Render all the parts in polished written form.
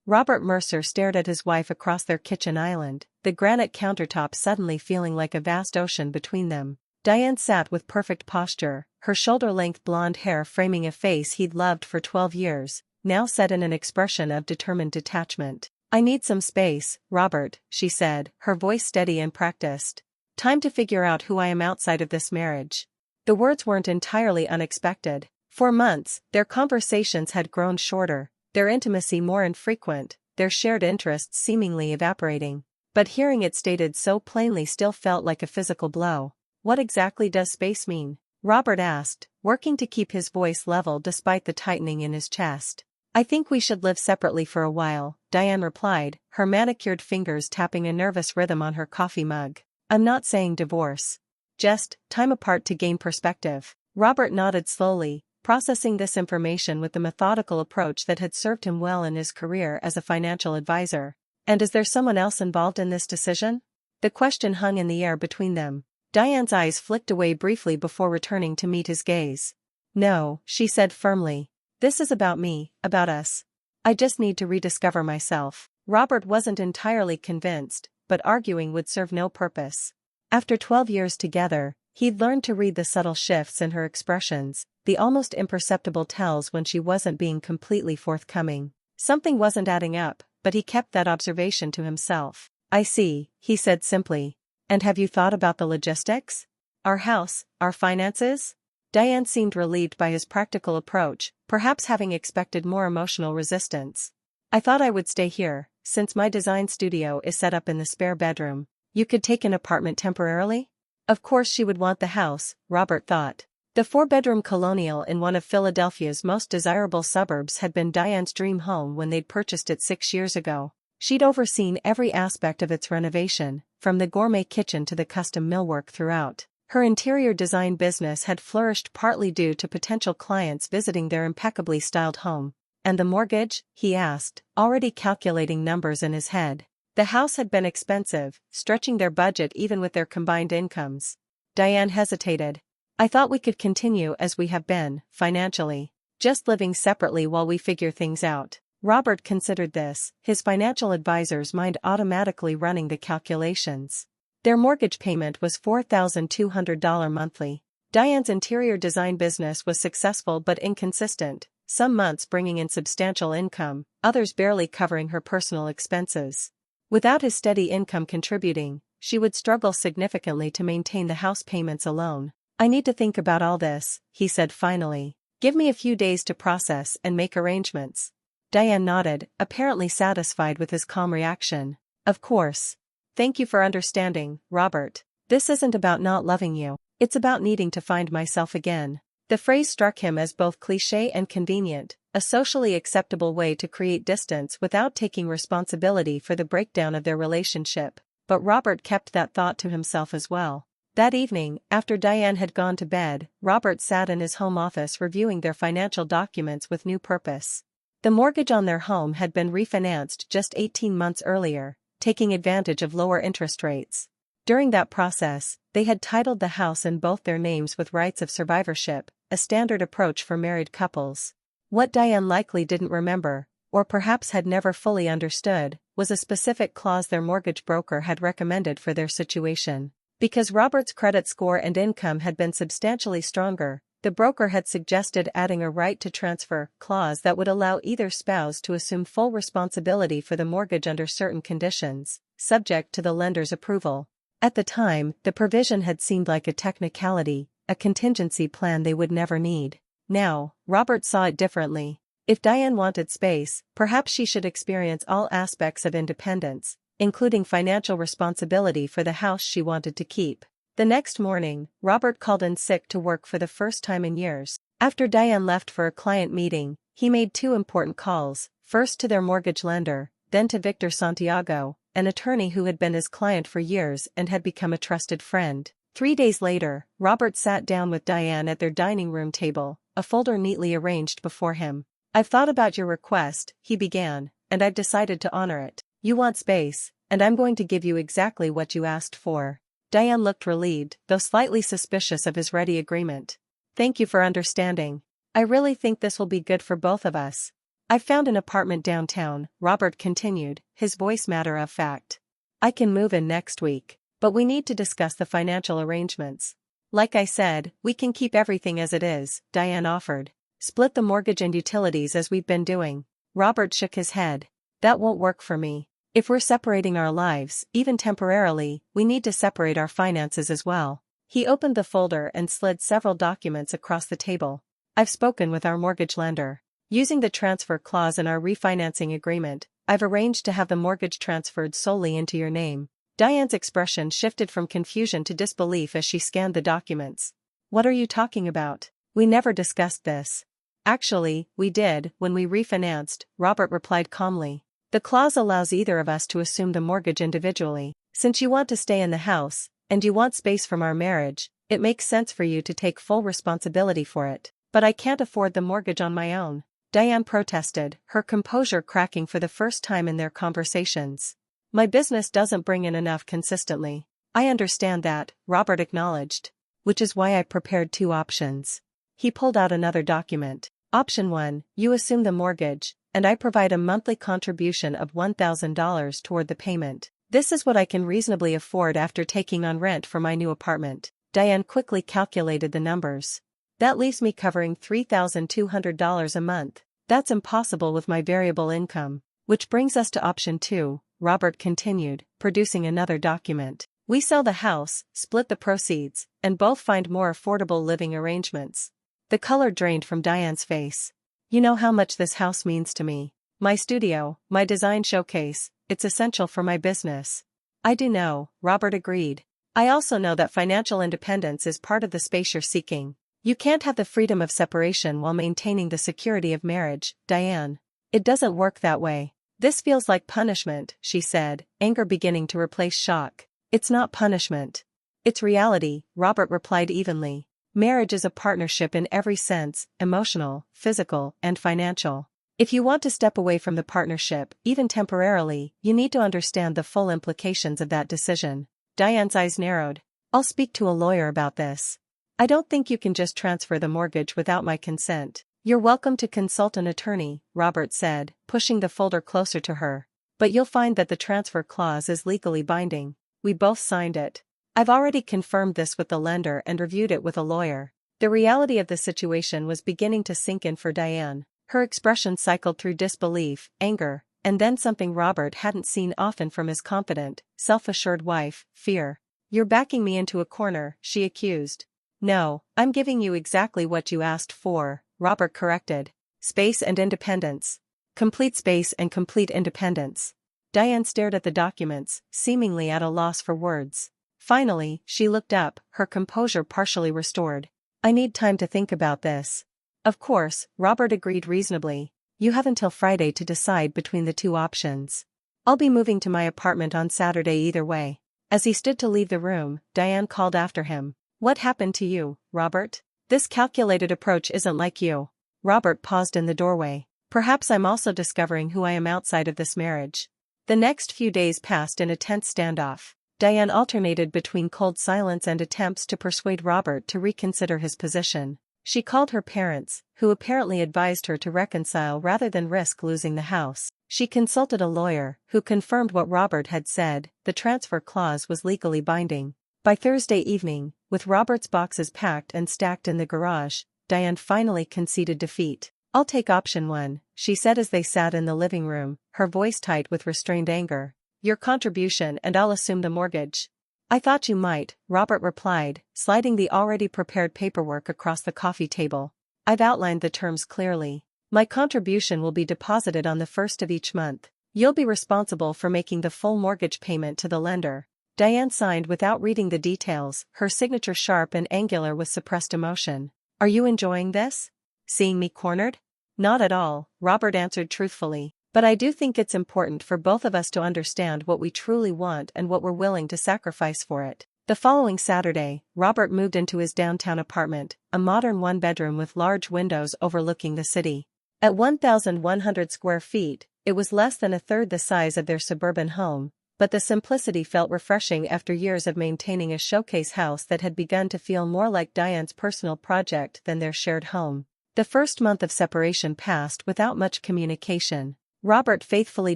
Robert Mercer stared at his wife across their kitchen island, the granite countertop suddenly feeling like a vast ocean between them. Diane sat with perfect posture, her shoulder-length blonde hair framing a face he'd loved for 12 years, now set in an expression of determined detachment. "I need some space, Robert," she said, her voice steady and practiced. "Time to figure out who I am outside of this marriage." The words weren't entirely unexpected. For months, their conversations had grown shorter, their intimacy more infrequent, their shared interests seemingly evaporating. But hearing it stated so plainly still felt like a physical blow. "What exactly does space mean?" Robert asked, working to keep his voice level despite the tightening in his chest. "I think we should live separately for a while," Diane replied, her manicured fingers tapping a nervous rhythm on her coffee mug. "I'm not saying divorce. Just time apart to gain perspective." Robert nodded slowly, processing this information with the methodical approach that had served him well in his career as a financial advisor. "And is there someone else involved in this decision?" The question hung in the air between them. Diane's eyes flicked away briefly before returning to meet his gaze. "No," she said firmly. "This is about me, about us. I just need to rediscover myself." Robert wasn't entirely convinced, but arguing would serve no purpose. After 12 years together, he'd learned to read the subtle shifts in her expressions, the almost imperceptible tells when she wasn't being completely forthcoming. Something wasn't adding up, but he kept that observation to himself. "I see," he said simply. "And have you thought about the logistics? Our house, our finances?" Diane seemed relieved by his practical approach, perhaps having expected more emotional resistance. "I thought I would stay here, since my design studio is set up in the spare bedroom. You could take an apartment temporarily?" Of course she would want the house, Robert thought. The 4-bedroom colonial in one of Philadelphia's most desirable suburbs had been Diane's dream home when they'd purchased it 6 years ago. She'd overseen every aspect of its renovation, from the gourmet kitchen to the custom millwork throughout. Her interior design business had flourished partly due to potential clients visiting their impeccably styled home. "And the mortgage?" he asked, already calculating numbers in his head. The house had been expensive, stretching their budget even with their combined incomes. Diane hesitated. "I thought we could continue as we have been, financially. Just living separately while we figure things out." Robert considered this, his financial advisor's mind automatically running the calculations. Their mortgage payment was $4,200 monthly. Diane's interior design business was successful but inconsistent, some months bringing in substantial income, others barely covering her personal expenses. Without his steady income contributing, she would struggle significantly to maintain the house payments alone. "I need to think about all this," he said finally. "Give me a few days to process and make arrangements." Diane nodded, apparently satisfied with his calm reaction. "Of course. Thank you for understanding, Robert. This isn't about not loving you, it's about needing to find myself again." The phrase struck him as both cliché and convenient, a socially acceptable way to create distance without taking responsibility for the breakdown of their relationship. But Robert kept that thought to himself as well. That evening, after Diane had gone to bed, Robert sat in his home office reviewing their financial documents with new purpose. The mortgage on their home had been refinanced just 18 months earlier, taking advantage of lower interest rates. During that process, they had titled the house in both their names with rights of survivorship, a standard approach for married couples. What Diane likely didn't remember, or perhaps had never fully understood, was a specific clause their mortgage broker had recommended for their situation. Because Robert's credit score and income had been substantially stronger, the broker had suggested adding a right to transfer clause that would allow either spouse to assume full responsibility for the mortgage under certain conditions, subject to the lender's approval. At the time, the provision had seemed like a technicality, a contingency plan they would never need. Now, Robert saw it differently. If Diane wanted space, perhaps she should experience all aspects of independence, including financial responsibility for the house she wanted to keep. The next morning, Robert called in sick to work for the first time in years. After Diane left for a client meeting, he made 2 important calls, first to their mortgage lender, then to Victor Santiago, an attorney who had been his client for years and had become a trusted friend. 3 days later, Robert sat down with Diane at their dining room table, a folder neatly arranged before him. "I've thought about your request," he began, "and I've decided to honor it. You want space, and I'm going to give you exactly what you asked for." Diane looked relieved, though slightly suspicious of his ready agreement. "Thank you for understanding. I really think this will be good for both of us." "I've found an apartment downtown," Robert continued, his voice matter of fact. "I can move in next week, but we need to discuss the financial arrangements." "Like I said, we can keep everything as it is," Diane offered. "Split the mortgage and utilities as we've been doing." Robert shook his head. "That won't work for me. If we're separating our lives, even temporarily, we need to separate our finances as well." He opened the folder and slid several documents across the table. "I've spoken with our mortgage lender. Using the transfer clause in our refinancing agreement, I've arranged to have the mortgage transferred solely into your name." Diane's expression shifted from confusion to disbelief as she scanned the documents. "What are you talking about? We never discussed this." "Actually, we did, when we refinanced," Robert replied calmly. "The clause allows either of us to assume the mortgage individually. Since you want to stay in the house, and you want space from our marriage, it makes sense for you to take full responsibility for it." "But I can't afford the mortgage on my own," Diane protested, her composure cracking for the first time in their conversations. "My business doesn't bring in enough consistently." "I understand that," Robert acknowledged. "Which is why I prepared two options." He pulled out another document. "Option 1, you assume the mortgage, and I provide a monthly contribution of $1,000 toward the payment. This is what I can reasonably afford after taking on rent for my new apartment." Diane quickly calculated the numbers. "That leaves me covering $3,200 a month. That's impossible with my variable income." "Which brings us to option 2, Robert continued, producing another document. "We sell the house, split the proceeds, and both find more affordable living arrangements." The color drained from Diane's face. "You know how much this house means to me. My studio, my design showcase, it's essential for my business." "I do know," Robert agreed. "I also know that financial independence is part of the space you're seeking. You can't have the freedom of separation while maintaining the security of marriage, Diane. It doesn't work that way." "This feels like punishment," she said, anger beginning to replace shock. "It's not punishment. It's reality," Robert replied evenly. "Marriage is a partnership in every sense, emotional, physical, and financial. If you want to step away from the partnership, even temporarily, you need to understand the full implications of that decision." Diane's eyes narrowed. "I'll speak to a lawyer about this. I don't think you can just transfer the mortgage without my consent." "You're welcome to consult an attorney," Robert said, pushing the folder closer to her. "But you'll find that the transfer clause is legally binding. We both signed it. I've already confirmed this with the lender and reviewed it with a lawyer." The reality of the situation was beginning to sink in for Diane. Her expression cycled through disbelief, anger, and then something Robert hadn't seen often from his confident, self-assured wife, fear. "You're backing me into a corner," she accused. "No, I'm giving you exactly what you asked for," Robert corrected. "Space and independence. Complete space and complete independence." Diane stared at the documents, seemingly at a loss for words. Finally, she looked up, her composure partially restored. "I need time to think about this." "Of course," Robert agreed reasonably. "You have until Friday to decide between the two options. I'll be moving to my apartment on Saturday either way." As he stood to leave the room, Diane called after him. "What happened to you, Robert? This calculated approach isn't like you." Robert paused in the doorway. "Perhaps I'm also discovering who I am outside of this marriage." The next few days passed in a tense standoff. Diane alternated between cold silence and attempts to persuade Robert to reconsider his position. She called her parents, who apparently advised her to reconcile rather than risk losing the house. She consulted a lawyer, who confirmed what Robert had said: the transfer clause was legally binding. By Thursday evening, with Robert's boxes packed and stacked in the garage, Diane finally conceded defeat. "I'll take option 1, she said as they sat in the living room, her voice tight with restrained anger. "Your contribution and I'll assume the mortgage." "I thought you might," Robert replied, sliding the already prepared paperwork across the coffee table. "I've outlined the terms clearly. My contribution will be deposited on the first of each month. You'll be responsible for making the full mortgage payment to the lender." Diane signed without reading the details, her signature sharp and angular with suppressed emotion. "Are you enjoying this? Seeing me cornered?" "Not at all," Robert answered truthfully. "But I do think it's important for both of us to understand what we truly want and what we're willing to sacrifice for it." The following Saturday, Robert moved into his downtown apartment, a modern one-bedroom with large windows overlooking the city. At 1,100 square feet, it was less than a third the size of their suburban home, but the simplicity felt refreshing after years of maintaining a showcase house that had begun to feel more like Diane's personal project than their shared home. The first month of separation passed without much communication. Robert faithfully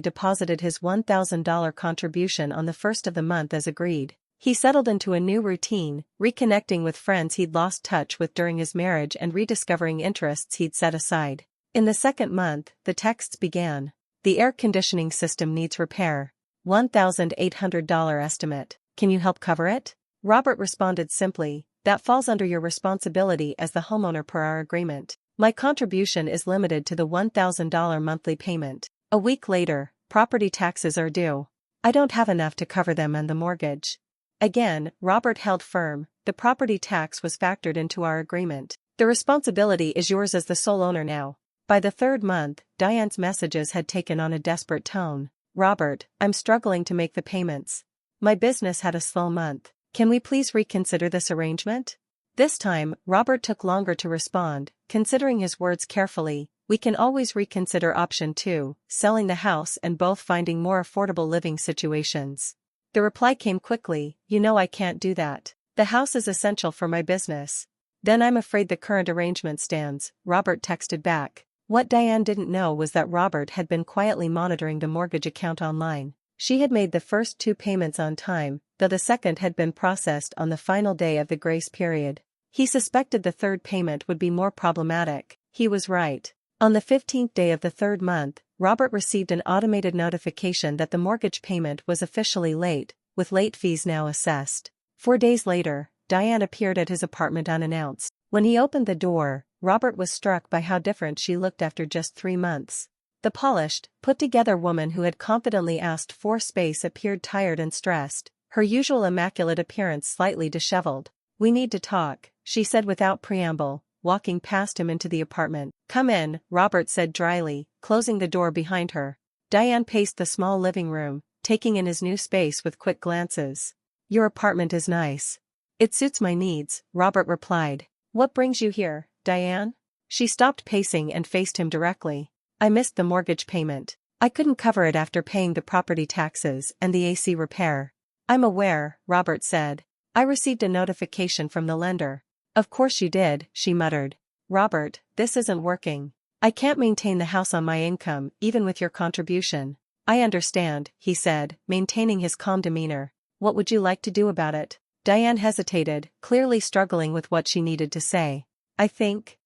deposited his $1,000 contribution on the first of the month as agreed. He settled into a new routine, reconnecting with friends he'd lost touch with during his marriage and rediscovering interests he'd set aside. In the second month, the texts began. The air conditioning system needs repair. $1,800 estimate. Can you help cover it? Robert responded simply, that falls under your responsibility as the homeowner per our agreement. My contribution is limited to the $1,000 monthly payment. A week later, property taxes are due. I don't have enough to cover them and the mortgage. Again, Robert held firm, the property tax was factored into our agreement. The responsibility is yours as the sole owner now. By the third month, Diane's messages had taken on a desperate tone. Robert, I'm struggling to make the payments. My business had a slow month. Can we please reconsider this arrangement? This time, Robert took longer to respond, considering his words carefully. We can always reconsider option 2, selling the house and both finding more affordable living situations. The reply came quickly, you know I can't do that. The house is essential for my business. Then I'm afraid the current arrangement stands, Robert texted back. What Diane didn't know was that Robert had been quietly monitoring the mortgage account online. She had made the first 2 payments on time, though the second had been processed on the final day of the grace period. He suspected the third payment would be more problematic. He was right. On the 15th day of the third month, Robert received an automated notification that the mortgage payment was officially late, with late fees now assessed. 4 days later, Diane appeared at his apartment unannounced. When he opened the door, Robert was struck by how different she looked after just 3 months. The polished, put-together woman who had confidently asked for space appeared tired and stressed, her usual immaculate appearance slightly disheveled. We need to talk, she said without preamble, walking past him into the apartment. Come in, Robert said dryly, closing the door behind her. Diane paced the small living room, taking in his new space with quick glances. Your apartment is nice. It suits my needs, Robert replied. What brings you here, Diane? She stopped pacing and faced him directly. I missed the mortgage payment. I couldn't cover it after paying the property taxes and the AC repair. I'm aware, Robert said. I received a notification from the lender. Of course you did, she muttered. Robert, this isn't working. I can't maintain the house on my income, even with your contribution. I understand, he said, maintaining his calm demeanor. What would you like to do about it? Diane hesitated, clearly struggling with what she needed to say. I think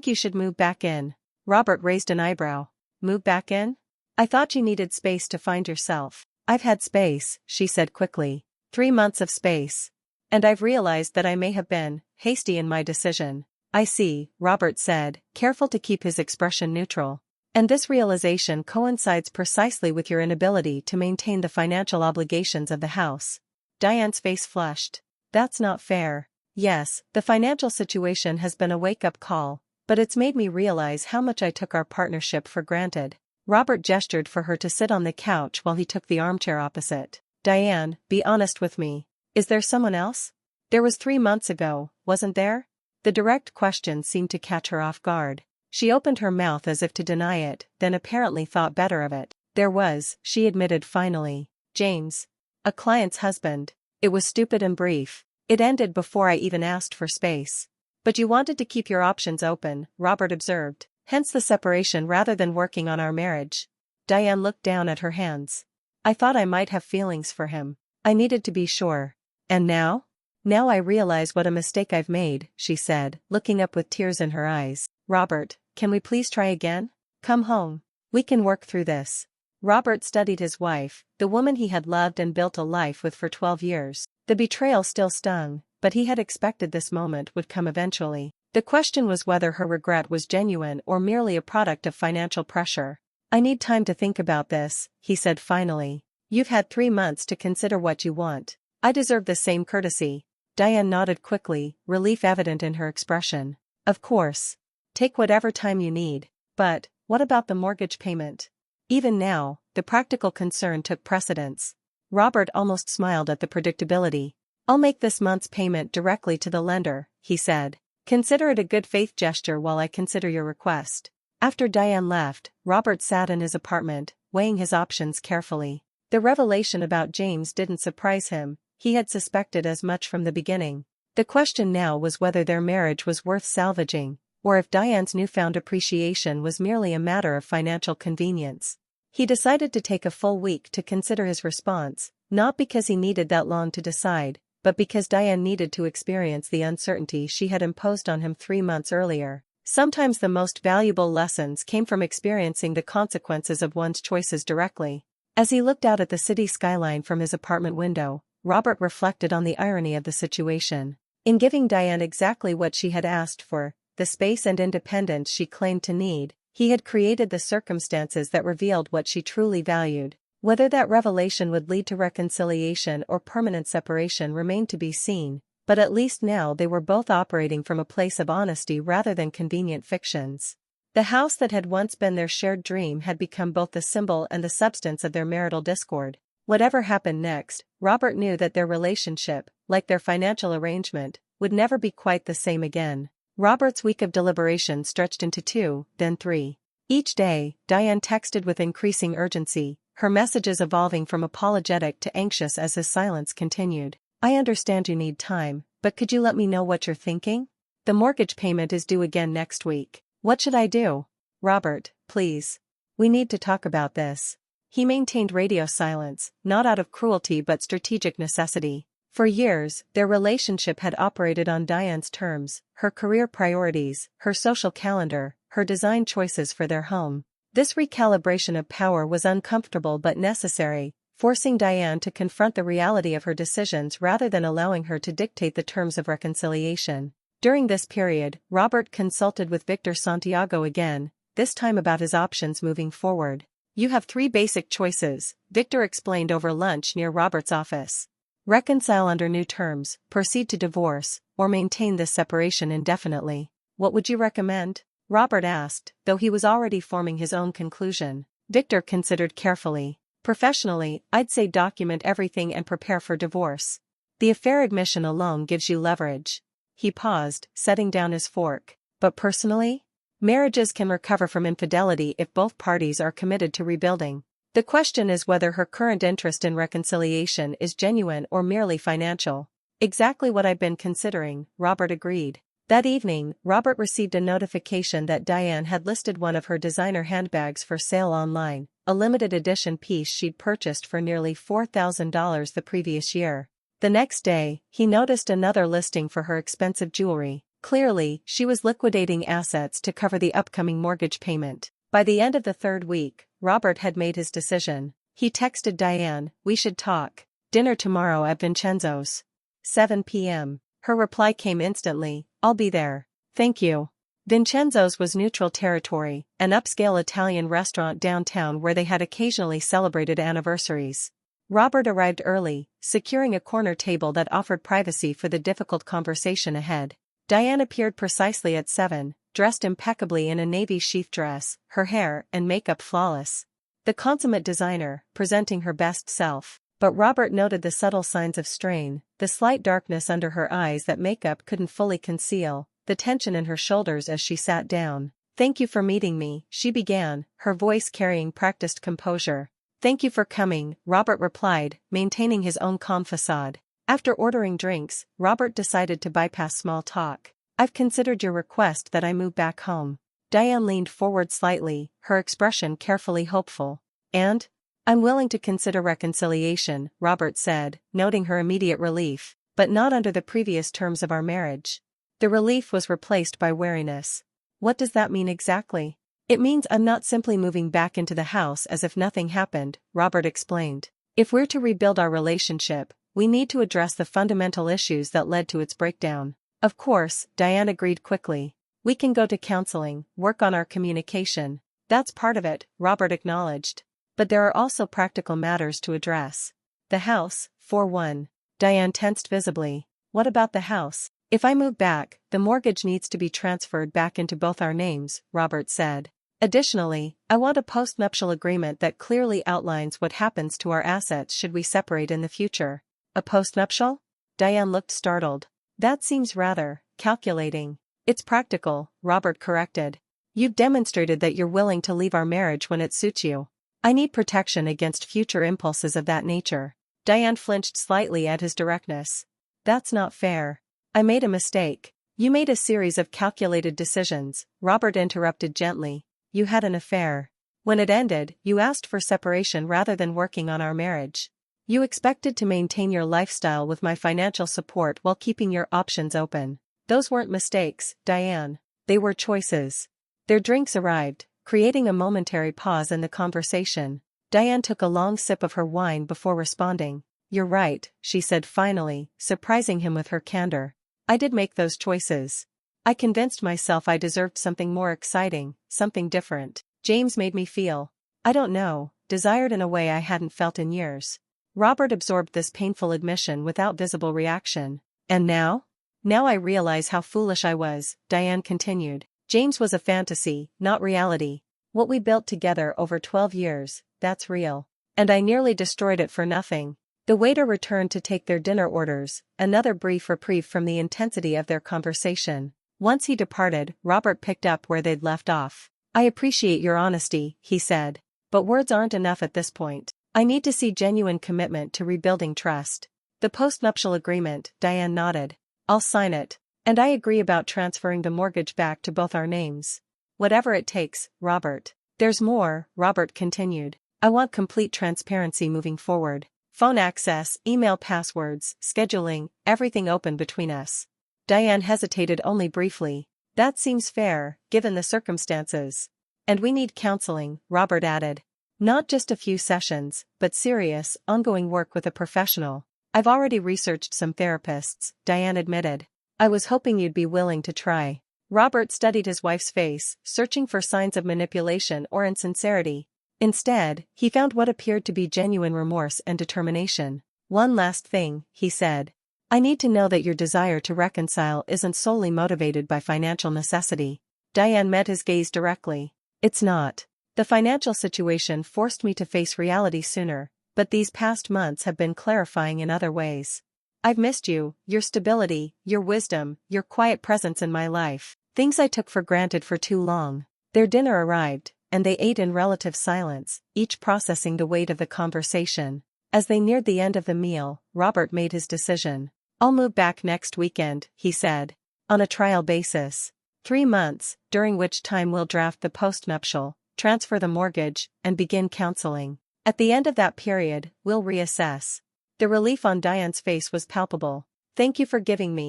you should move back in. Robert raised an eyebrow. Move back in? I thought you needed space to find yourself. I've had space, she said quickly. 3 months of space. And I've realized that I may have been hasty in my decision. I see, Robert said, careful to keep his expression neutral. And this realization coincides precisely with your inability to maintain the financial obligations of the house. Diane's face flushed. That's not fair. Yes, the financial situation has been a wake-up call, but it's made me realize how much I took our partnership for granted. Robert gestured for her to sit on the couch while he took the armchair opposite. Diane, be honest with me. Is there someone else? There was 3 months ago, wasn't there? The direct question seemed to catch her off guard. She opened her mouth as if to deny it, then apparently thought better of it. There was, she admitted finally. James. A client's husband. It was stupid and brief. It ended before I even asked for space. But you wanted to keep your options open, Robert observed. Hence the separation rather than working on our marriage. Diane looked down at her hands. I thought I might have feelings for him. I needed to be sure. And now? Now I realize what a mistake I've made, she said, looking up with tears in her eyes. Robert, can we please try again? Come home. We can work through this. Robert studied his wife, the woman he had loved and built a life with for 12 years. The betrayal still stung, but he had expected this moment would come eventually. The question was whether her regret was genuine or merely a product of financial pressure. I need time to think about this, he said finally. You've had 3 months to consider what you want. I deserve the same courtesy. Diane nodded quickly, relief evident in her expression. Of course. Take whatever time you need. But, what about the mortgage payment? Even now, the practical concern took precedence. Robert almost smiled at the predictability. I'll make this month's payment directly to the lender, he said. Consider it a good faith gesture while I consider your request. After Diane left, Robert sat in his apartment, weighing his options carefully. The revelation about James didn't surprise him, he had suspected as much from the beginning. The question now was whether their marriage was worth salvaging, or if Diane's newfound appreciation was merely a matter of financial convenience. He decided to take a full week to consider his response, not because he needed that long to decide, but because Diane needed to experience the uncertainty she had imposed on him 3 months earlier. Sometimes the most valuable lessons came from experiencing the consequences of one's choices directly. As he looked out at the city skyline from his apartment window, Robert reflected on the irony of the situation. In giving Diane exactly what she had asked for, the space and independence she claimed to need, he had created the circumstances that revealed what she truly valued. Whether that revelation would lead to reconciliation or permanent separation remained to be seen, but at least now they were both operating from a place of honesty rather than convenient fictions. The house that had once been their shared dream had become both the symbol and the substance of their marital discord. Whatever happened next, Robert knew that their relationship, like their financial arrangement, would never be quite the same again. Robert's week of deliberation stretched into 2, then 3. Each day, Diane texted with increasing urgency, her messages evolving from apologetic to anxious as his silence continued. "I understand you need time, but could you let me know what you're thinking? The mortgage payment is due again next week. What should I do? Robert, please. We need to talk about this." He maintained radio silence, not out of cruelty but strategic necessity. For years, their relationship had operated on Diane's terms, her career priorities, her social calendar, her design choices for their home. This recalibration of power was uncomfortable but necessary, forcing Diane to confront the reality of her decisions rather than allowing her to dictate the terms of reconciliation. During this period, Robert consulted with Victor Santiago again, this time about his options moving forward. "You have 3 basic choices," Victor explained over lunch near Robert's office. "Reconcile under new terms, proceed to divorce, or maintain this separation indefinitely. What would you recommend?" Robert asked, though he was already forming his own conclusion. Victor considered carefully. "Professionally, I'd say document everything and prepare for divorce. The affair admission alone gives you leverage." He paused, setting down his fork. "But personally? Marriages can recover from infidelity if both parties are committed to rebuilding. The question is whether her current interest in reconciliation is genuine or merely financial." "Exactly what I've been considering," Robert agreed. That evening, Robert received a notification that Diane had listed one of her designer handbags for sale online, a limited edition piece she'd purchased for nearly $4,000 the previous year. The next day, he noticed another listing for her expensive jewelry. Clearly, she was liquidating assets to cover the upcoming mortgage payment. By the end of the 3rd week, Robert had made his decision. He texted Diane, "We should talk. Dinner tomorrow at Vincenzo's. 7 p.m. Her reply came instantly, "I'll be there. Thank you." Vincenzo's was neutral territory, an upscale Italian restaurant downtown where they had occasionally celebrated anniversaries. Robert arrived early, securing a corner table that offered privacy for the difficult conversation ahead. Diane appeared precisely at 7, dressed impeccably in a navy sheath dress, her hair and makeup flawless. The consummate designer, presenting her best self. But Robert noted the subtle signs of strain, the slight darkness under her eyes that makeup couldn't fully conceal, the tension in her shoulders as she sat down. "Thank you for meeting me," she began, her voice carrying practiced composure. "Thank you for coming," Robert replied, maintaining his own calm facade. After ordering drinks, Robert decided to bypass small talk. "I've considered your request that I move back home." Diane leaned forward slightly, her expression carefully hopeful. "And? I'm willing to consider reconciliation," Robert said, noting her immediate relief, "but not under the previous terms of our marriage." The relief was replaced by wariness. "What does that mean exactly?" "It means I'm not simply moving back into the house as if nothing happened," Robert explained. "If we're to rebuild our relationship, we need to address the fundamental issues that led to its breakdown." "Of course," Diane agreed quickly. "We can go to counseling, work on our communication." "That's part of it," Robert acknowledged. "But there are also practical matters to address. The house, for one." Diane tensed visibly. "What about the house?" "If I move back, the mortgage needs to be transferred back into both our names," Robert said. "Additionally, I want a postnuptial agreement that clearly outlines what happens to our assets should we separate in the future." "A postnuptial?" Diane looked startled. "That seems rather calculating." "It's practical," Robert corrected. "You've demonstrated that you're willing to leave our marriage when it suits you. I need protection against future impulses of that nature." Diane flinched slightly at his directness. "That's not fair. I made a mistake." You made a series of calculated decisions, Robert interrupted gently. You had an affair. When it ended, you asked for separation rather than working on our marriage. You expected to maintain your lifestyle with my financial support while keeping your options open. Those weren't mistakes, Diane. They were choices. Their drinks arrived, creating a momentary pause in the conversation. Diane took a long sip of her wine before responding. You're right, she said finally, surprising him with her candor. I did make those choices. I convinced myself I deserved something more exciting, something different. James made me feel, I don't know, desired in a way I hadn't felt in years. Robert absorbed this painful admission without visible reaction. And now? Now I realize how foolish I was, Diane continued. James was a fantasy, not reality. What we built together over 12 years, that's real. And I nearly destroyed it for nothing. The waiter returned to take their dinner orders, another brief reprieve from the intensity of their conversation. Once he departed, Robert picked up where they'd left off. I appreciate your honesty, he said. But words aren't enough at this point. I need to see genuine commitment to rebuilding trust. The postnuptial agreement, Diane nodded. I'll sign it. And I agree about transferring the mortgage back to both our names. Whatever it takes, Robert. There's more, Robert continued. I want complete transparency moving forward. Phone access, email passwords, scheduling, everything open between us. Diane hesitated only briefly. That seems fair, given the circumstances. And we need counseling, Robert added. Not just a few sessions, but serious, ongoing work with a professional. I've already researched some therapists, Diane admitted. I was hoping you'd be willing to try. Robert studied his wife's face, searching for signs of manipulation or insincerity. Instead, he found what appeared to be genuine remorse and determination. One last thing, he said. I need to know that your desire to reconcile isn't solely motivated by financial necessity. Diane met his gaze directly. It's not. The financial situation forced me to face reality sooner, but these past months have been clarifying in other ways. I've missed you, your stability, your wisdom, your quiet presence in my life, things I took for granted for too long. Their dinner arrived, and they ate in relative silence, each processing the weight of the conversation. As they neared the end of the meal, Robert made his decision. I'll move back next weekend, he said. On a trial basis. 3 months, during which time we'll draft the postnuptial, transfer the mortgage, and begin counseling. At the end of that period, we'll reassess. The relief on Diane's face was palpable. Thank you for giving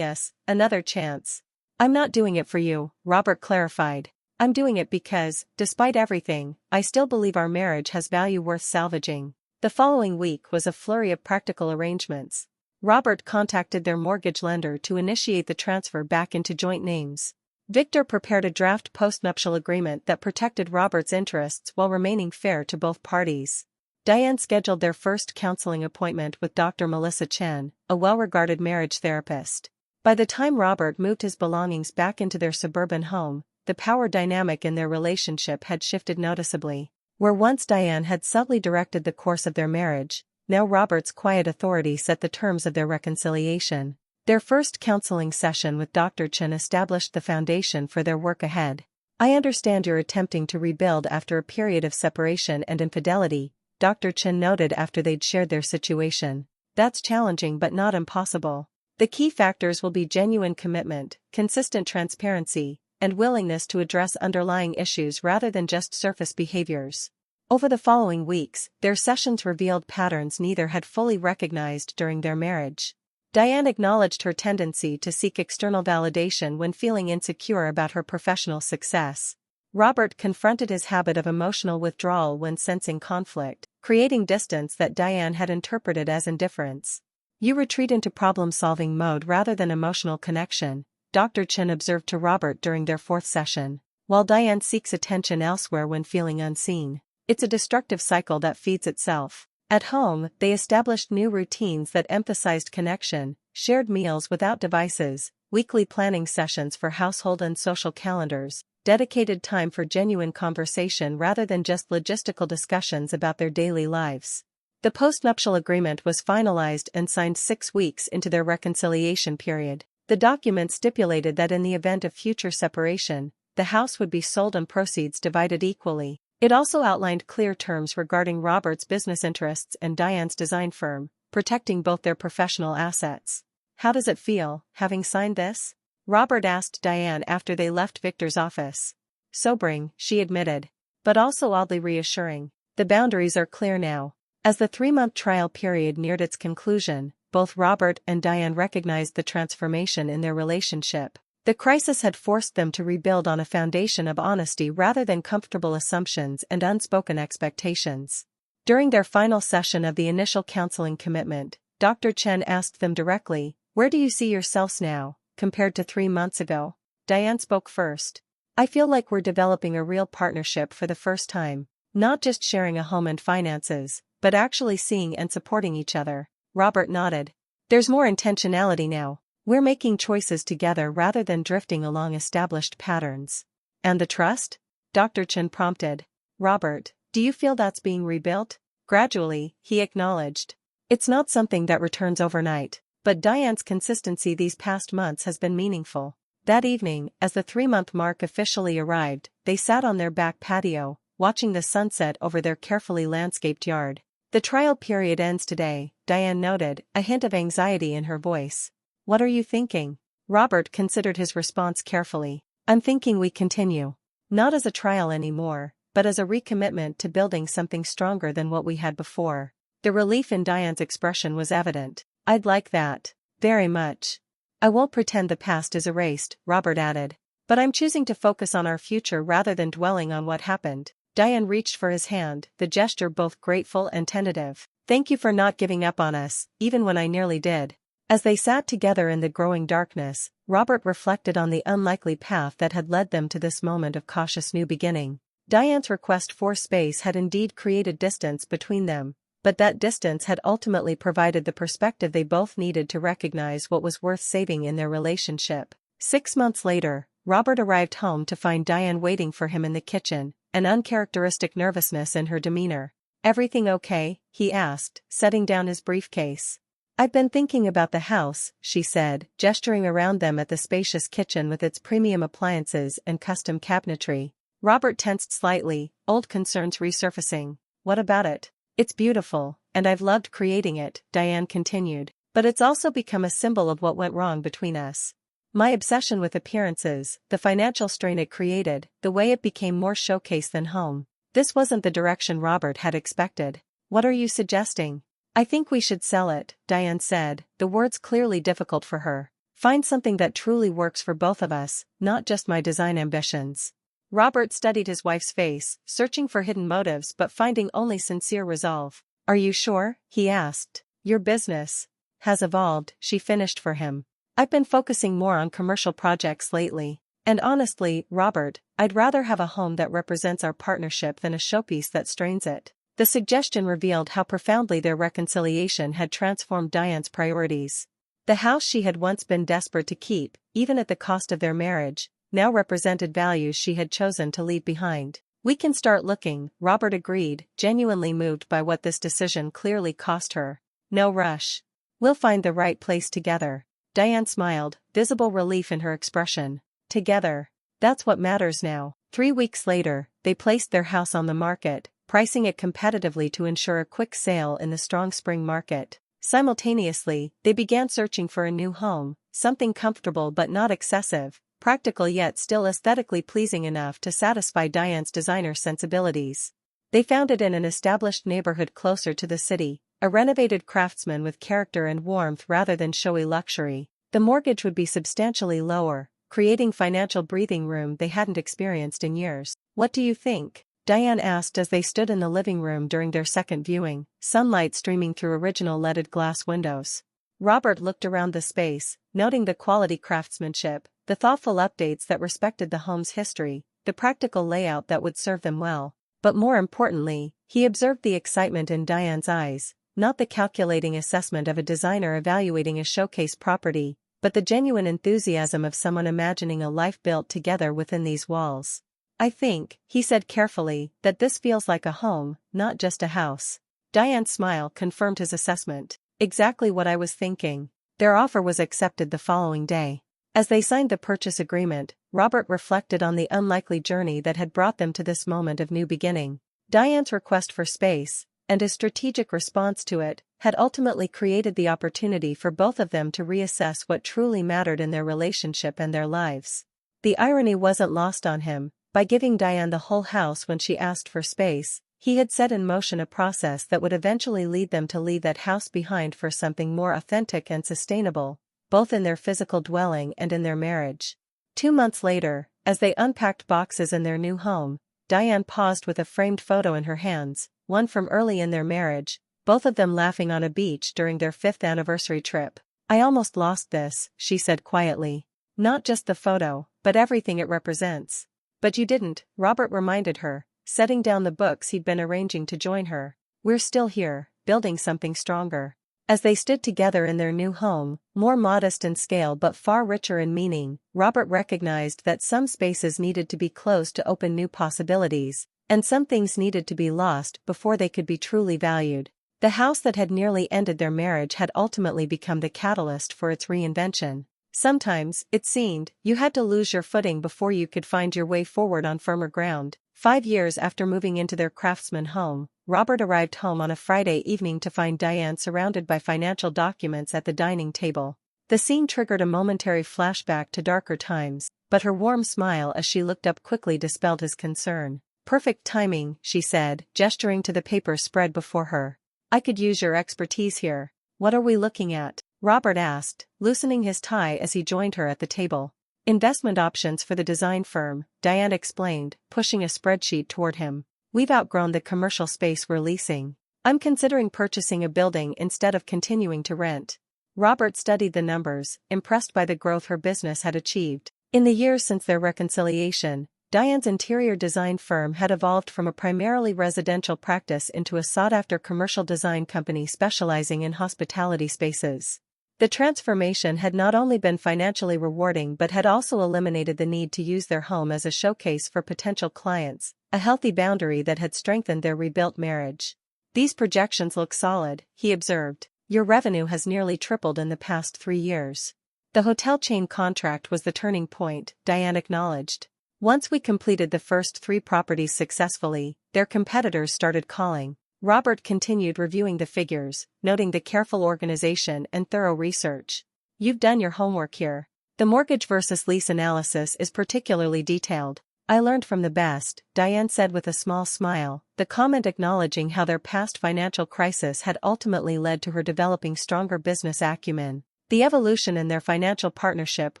us, another chance. I'm not doing it for you, Robert clarified. I'm doing it because, despite everything, I still believe our marriage has value worth salvaging. The following week was a flurry of practical arrangements. Robert contacted their mortgage lender to initiate the transfer back into joint names. Victor prepared a draft postnuptial agreement that protected Robert's interests while remaining fair to both parties. Diane scheduled their first counseling appointment with Dr. Melissa Chen, a well-regarded marriage therapist. By the time Robert moved his belongings back into their suburban home, the power dynamic in their relationship had shifted noticeably. Where once Diane had subtly directed the course of their marriage, now Robert's quiet authority set the terms of their reconciliation. Their first counseling session with Dr. Chen established the foundation for their work ahead. I understand you're attempting to rebuild after a period of separation and infidelity, Dr. Chen noted after they'd shared their situation. That's challenging but not impossible. The key factors will be genuine commitment, consistent transparency, and willingness to address underlying issues rather than just surface behaviors. Over the following weeks, their sessions revealed patterns neither had fully recognized during their marriage. Diane acknowledged her tendency to seek external validation when feeling insecure about her professional success. Robert confronted his habit of emotional withdrawal when sensing conflict, creating distance that Diane had interpreted as indifference. You retreat into problem-solving mode rather than emotional connection, Dr. Chen observed to Robert during their 4th session, while Diane seeks attention elsewhere when feeling unseen. It's a destructive cycle that feeds itself. At home, they established new routines that emphasized connection, shared meals without devices, weekly planning sessions for household and social calendars, dedicated time for genuine conversation rather than just logistical discussions about their daily lives. The postnuptial agreement was finalized and signed 6 weeks into their reconciliation period. The document stipulated that in the event of future separation, the house would be sold and proceeds divided equally. It also outlined clear terms regarding Robert's business interests and Diane's design firm, protecting both their professional assets. How does it feel, having signed this? Robert asked Diane after they left Victor's office. Sobering, she admitted. But also oddly reassuring. The boundaries are clear now. As the 3-month trial period neared its conclusion, both Robert and Diane recognized the transformation in their relationship. The crisis had forced them to rebuild on a foundation of honesty rather than comfortable assumptions and unspoken expectations. During their final session of the initial counseling commitment, Dr. Chen asked them directly, "Where do you see yourselves now, compared to 3 months ago?" Diane spoke first. "I feel like we're developing a real partnership for the first time, not just sharing a home and finances, but actually seeing and supporting each other." Robert nodded. "There's more intentionality now. We're making choices together rather than drifting along established patterns." "And the trust?" Dr. Chen prompted. "Robert, do you feel that's being rebuilt?" "Gradually," he acknowledged. "It's not something that returns overnight, but Diane's consistency these past months has been meaningful." That evening, as the 3-month mark officially arrived, they sat on their back patio, watching the sunset over their carefully landscaped yard. "The trial period ends today," Diane noted, a hint of anxiety in her voice. "What are you thinking?" Robert considered his response carefully. "I'm thinking we continue. Not as a trial anymore, but as a recommitment to building something stronger than what we had before." The relief in Diane's expression was evident. "I'd like that. Very much." "I won't pretend the past is erased," Robert added. "But I'm choosing to focus on our future rather than dwelling on what happened." Diane reached for his hand, the gesture both grateful and tentative. "Thank you for not giving up on us, even when I nearly did." As they sat together in the growing darkness, Robert reflected on the unlikely path that had led them to this moment of cautious new beginning. Diane's request for space had indeed created distance between them, but that distance had ultimately provided the perspective they both needed to recognize what was worth saving in their relationship. 6 months later, Robert arrived home to find Diane waiting for him in the kitchen, an uncharacteristic nervousness in her demeanor. "Everything okay?" he asked, setting down his briefcase. "I've been thinking about the house," she said, gesturing around them at the spacious kitchen with its premium appliances and custom cabinetry. Robert tensed slightly, old concerns resurfacing. "What about it?" "It's beautiful, and I've loved creating it," Diane continued. "But it's also become a symbol of what went wrong between us. My obsession with appearances, the financial strain it created, the way it became more showcase than home. This wasn't the direction Robert had expected." "What are you suggesting?" "I think we should sell it," Diane said, the words clearly difficult for her. "Find something that truly works for both of us, not just my design ambitions." Robert studied his wife's face, searching for hidden motives but finding only sincere resolve. "Are you sure?" he asked. "Your business has evolved," she finished for him. "I've been focusing more on commercial projects lately. And honestly, Robert, I'd rather have a home that represents our partnership than a showpiece that strains it." The suggestion revealed how profoundly their reconciliation had transformed Diane's priorities. The house she had once been desperate to keep, even at the cost of their marriage, now represented values she had chosen to leave behind. "We can start looking," Robert agreed, genuinely moved by what this decision clearly cost her. "No rush. We'll find the right place together." Diane smiled, visible relief in her expression. "Together. That's what matters now." 3 weeks later, they placed their house on the market, pricing it competitively to ensure a quick sale in the strong spring market. Simultaneously, they began searching for a new home, something comfortable but not excessive, practical yet still aesthetically pleasing enough to satisfy Diane's designer sensibilities. They found it in an established neighborhood closer to the city, a renovated craftsman with character and warmth rather than showy luxury. The mortgage would be substantially lower, creating financial breathing room they hadn't experienced in years. "What do you think?" Diane asked as they stood in the living room during their second viewing, sunlight streaming through original leaded glass windows. Robert looked around the space, noting the quality craftsmanship, the thoughtful updates that respected the home's history, the practical layout that would serve them well. But more importantly, he observed the excitement in Diane's eyes, not the calculating assessment of a designer evaluating a showcase property, but the genuine enthusiasm of someone imagining a life built together within these walls. "I think," he said carefully, "that this feels like a home, not just a house." Diane's smile confirmed his assessment. "Exactly what I was thinking." Their offer was accepted the following day. As they signed the purchase agreement, Robert reflected on the unlikely journey that had brought them to this moment of new beginning. Diane's request for space, and his strategic response to it, had ultimately created the opportunity for both of them to reassess what truly mattered in their relationship and their lives. The irony wasn't lost on him. By giving Diane the whole house when she asked for space, he had set in motion a process that would eventually lead them to leave that house behind for something more authentic and sustainable, both in their physical dwelling and in their marriage. 2 months later, as they unpacked boxes in their new home, Diane paused with a framed photo in her hands, one from early in their marriage, both of them laughing on a beach during their 5th anniversary trip. "I almost lost this," she said quietly. "Not just the photo, but everything it represents." "But you didn't," Robert reminded her, setting down the books he'd been arranging to join her. "We're still here, building something stronger." As they stood together in their new home, more modest in scale but far richer in meaning, Robert recognized that some spaces needed to be closed to open new possibilities, and some things needed to be lost before they could be truly valued. The house that had nearly ended their marriage had ultimately become the catalyst for its reinvention. Sometimes, it seemed, you had to lose your footing before you could find your way forward on firmer ground. 5 years after moving into their Craftsman home, Robert arrived home on a Friday evening to find Diane surrounded by financial documents at the dining table. The scene triggered a momentary flashback to darker times, but her warm smile as she looked up quickly dispelled his concern. "Perfect timing," she said, gesturing to the paper spread before her. "I could use your expertise here." "What are we looking at?" Robert asked, loosening his tie as he joined her at the table. "Investment options for the design firm," Diane explained, pushing a spreadsheet toward him. "We've outgrown the commercial space we're leasing. I'm considering purchasing a building instead of continuing to rent." Robert studied the numbers, impressed by the growth her business had achieved. In the years since their reconciliation, Diane's interior design firm had evolved from a primarily residential practice into a sought-after commercial design company specializing in hospitality spaces. The transformation had not only been financially rewarding but had also eliminated the need to use their home as a showcase for potential clients, a healthy boundary that had strengthened their rebuilt marriage. "These projections look solid," he observed. "Your revenue has nearly tripled in the past 3 years." "The hotel chain contract was the turning point," Diane acknowledged. "Once we completed the first 3 properties successfully, their competitors started calling." Robert continued reviewing the figures, noting the careful organization and thorough research. "You've done your homework here. The mortgage versus lease analysis is particularly detailed." "I learned from the best," Diane said with a small smile, the comment acknowledging how their past financial crisis had ultimately led to her developing stronger business acumen. The evolution in their financial partnership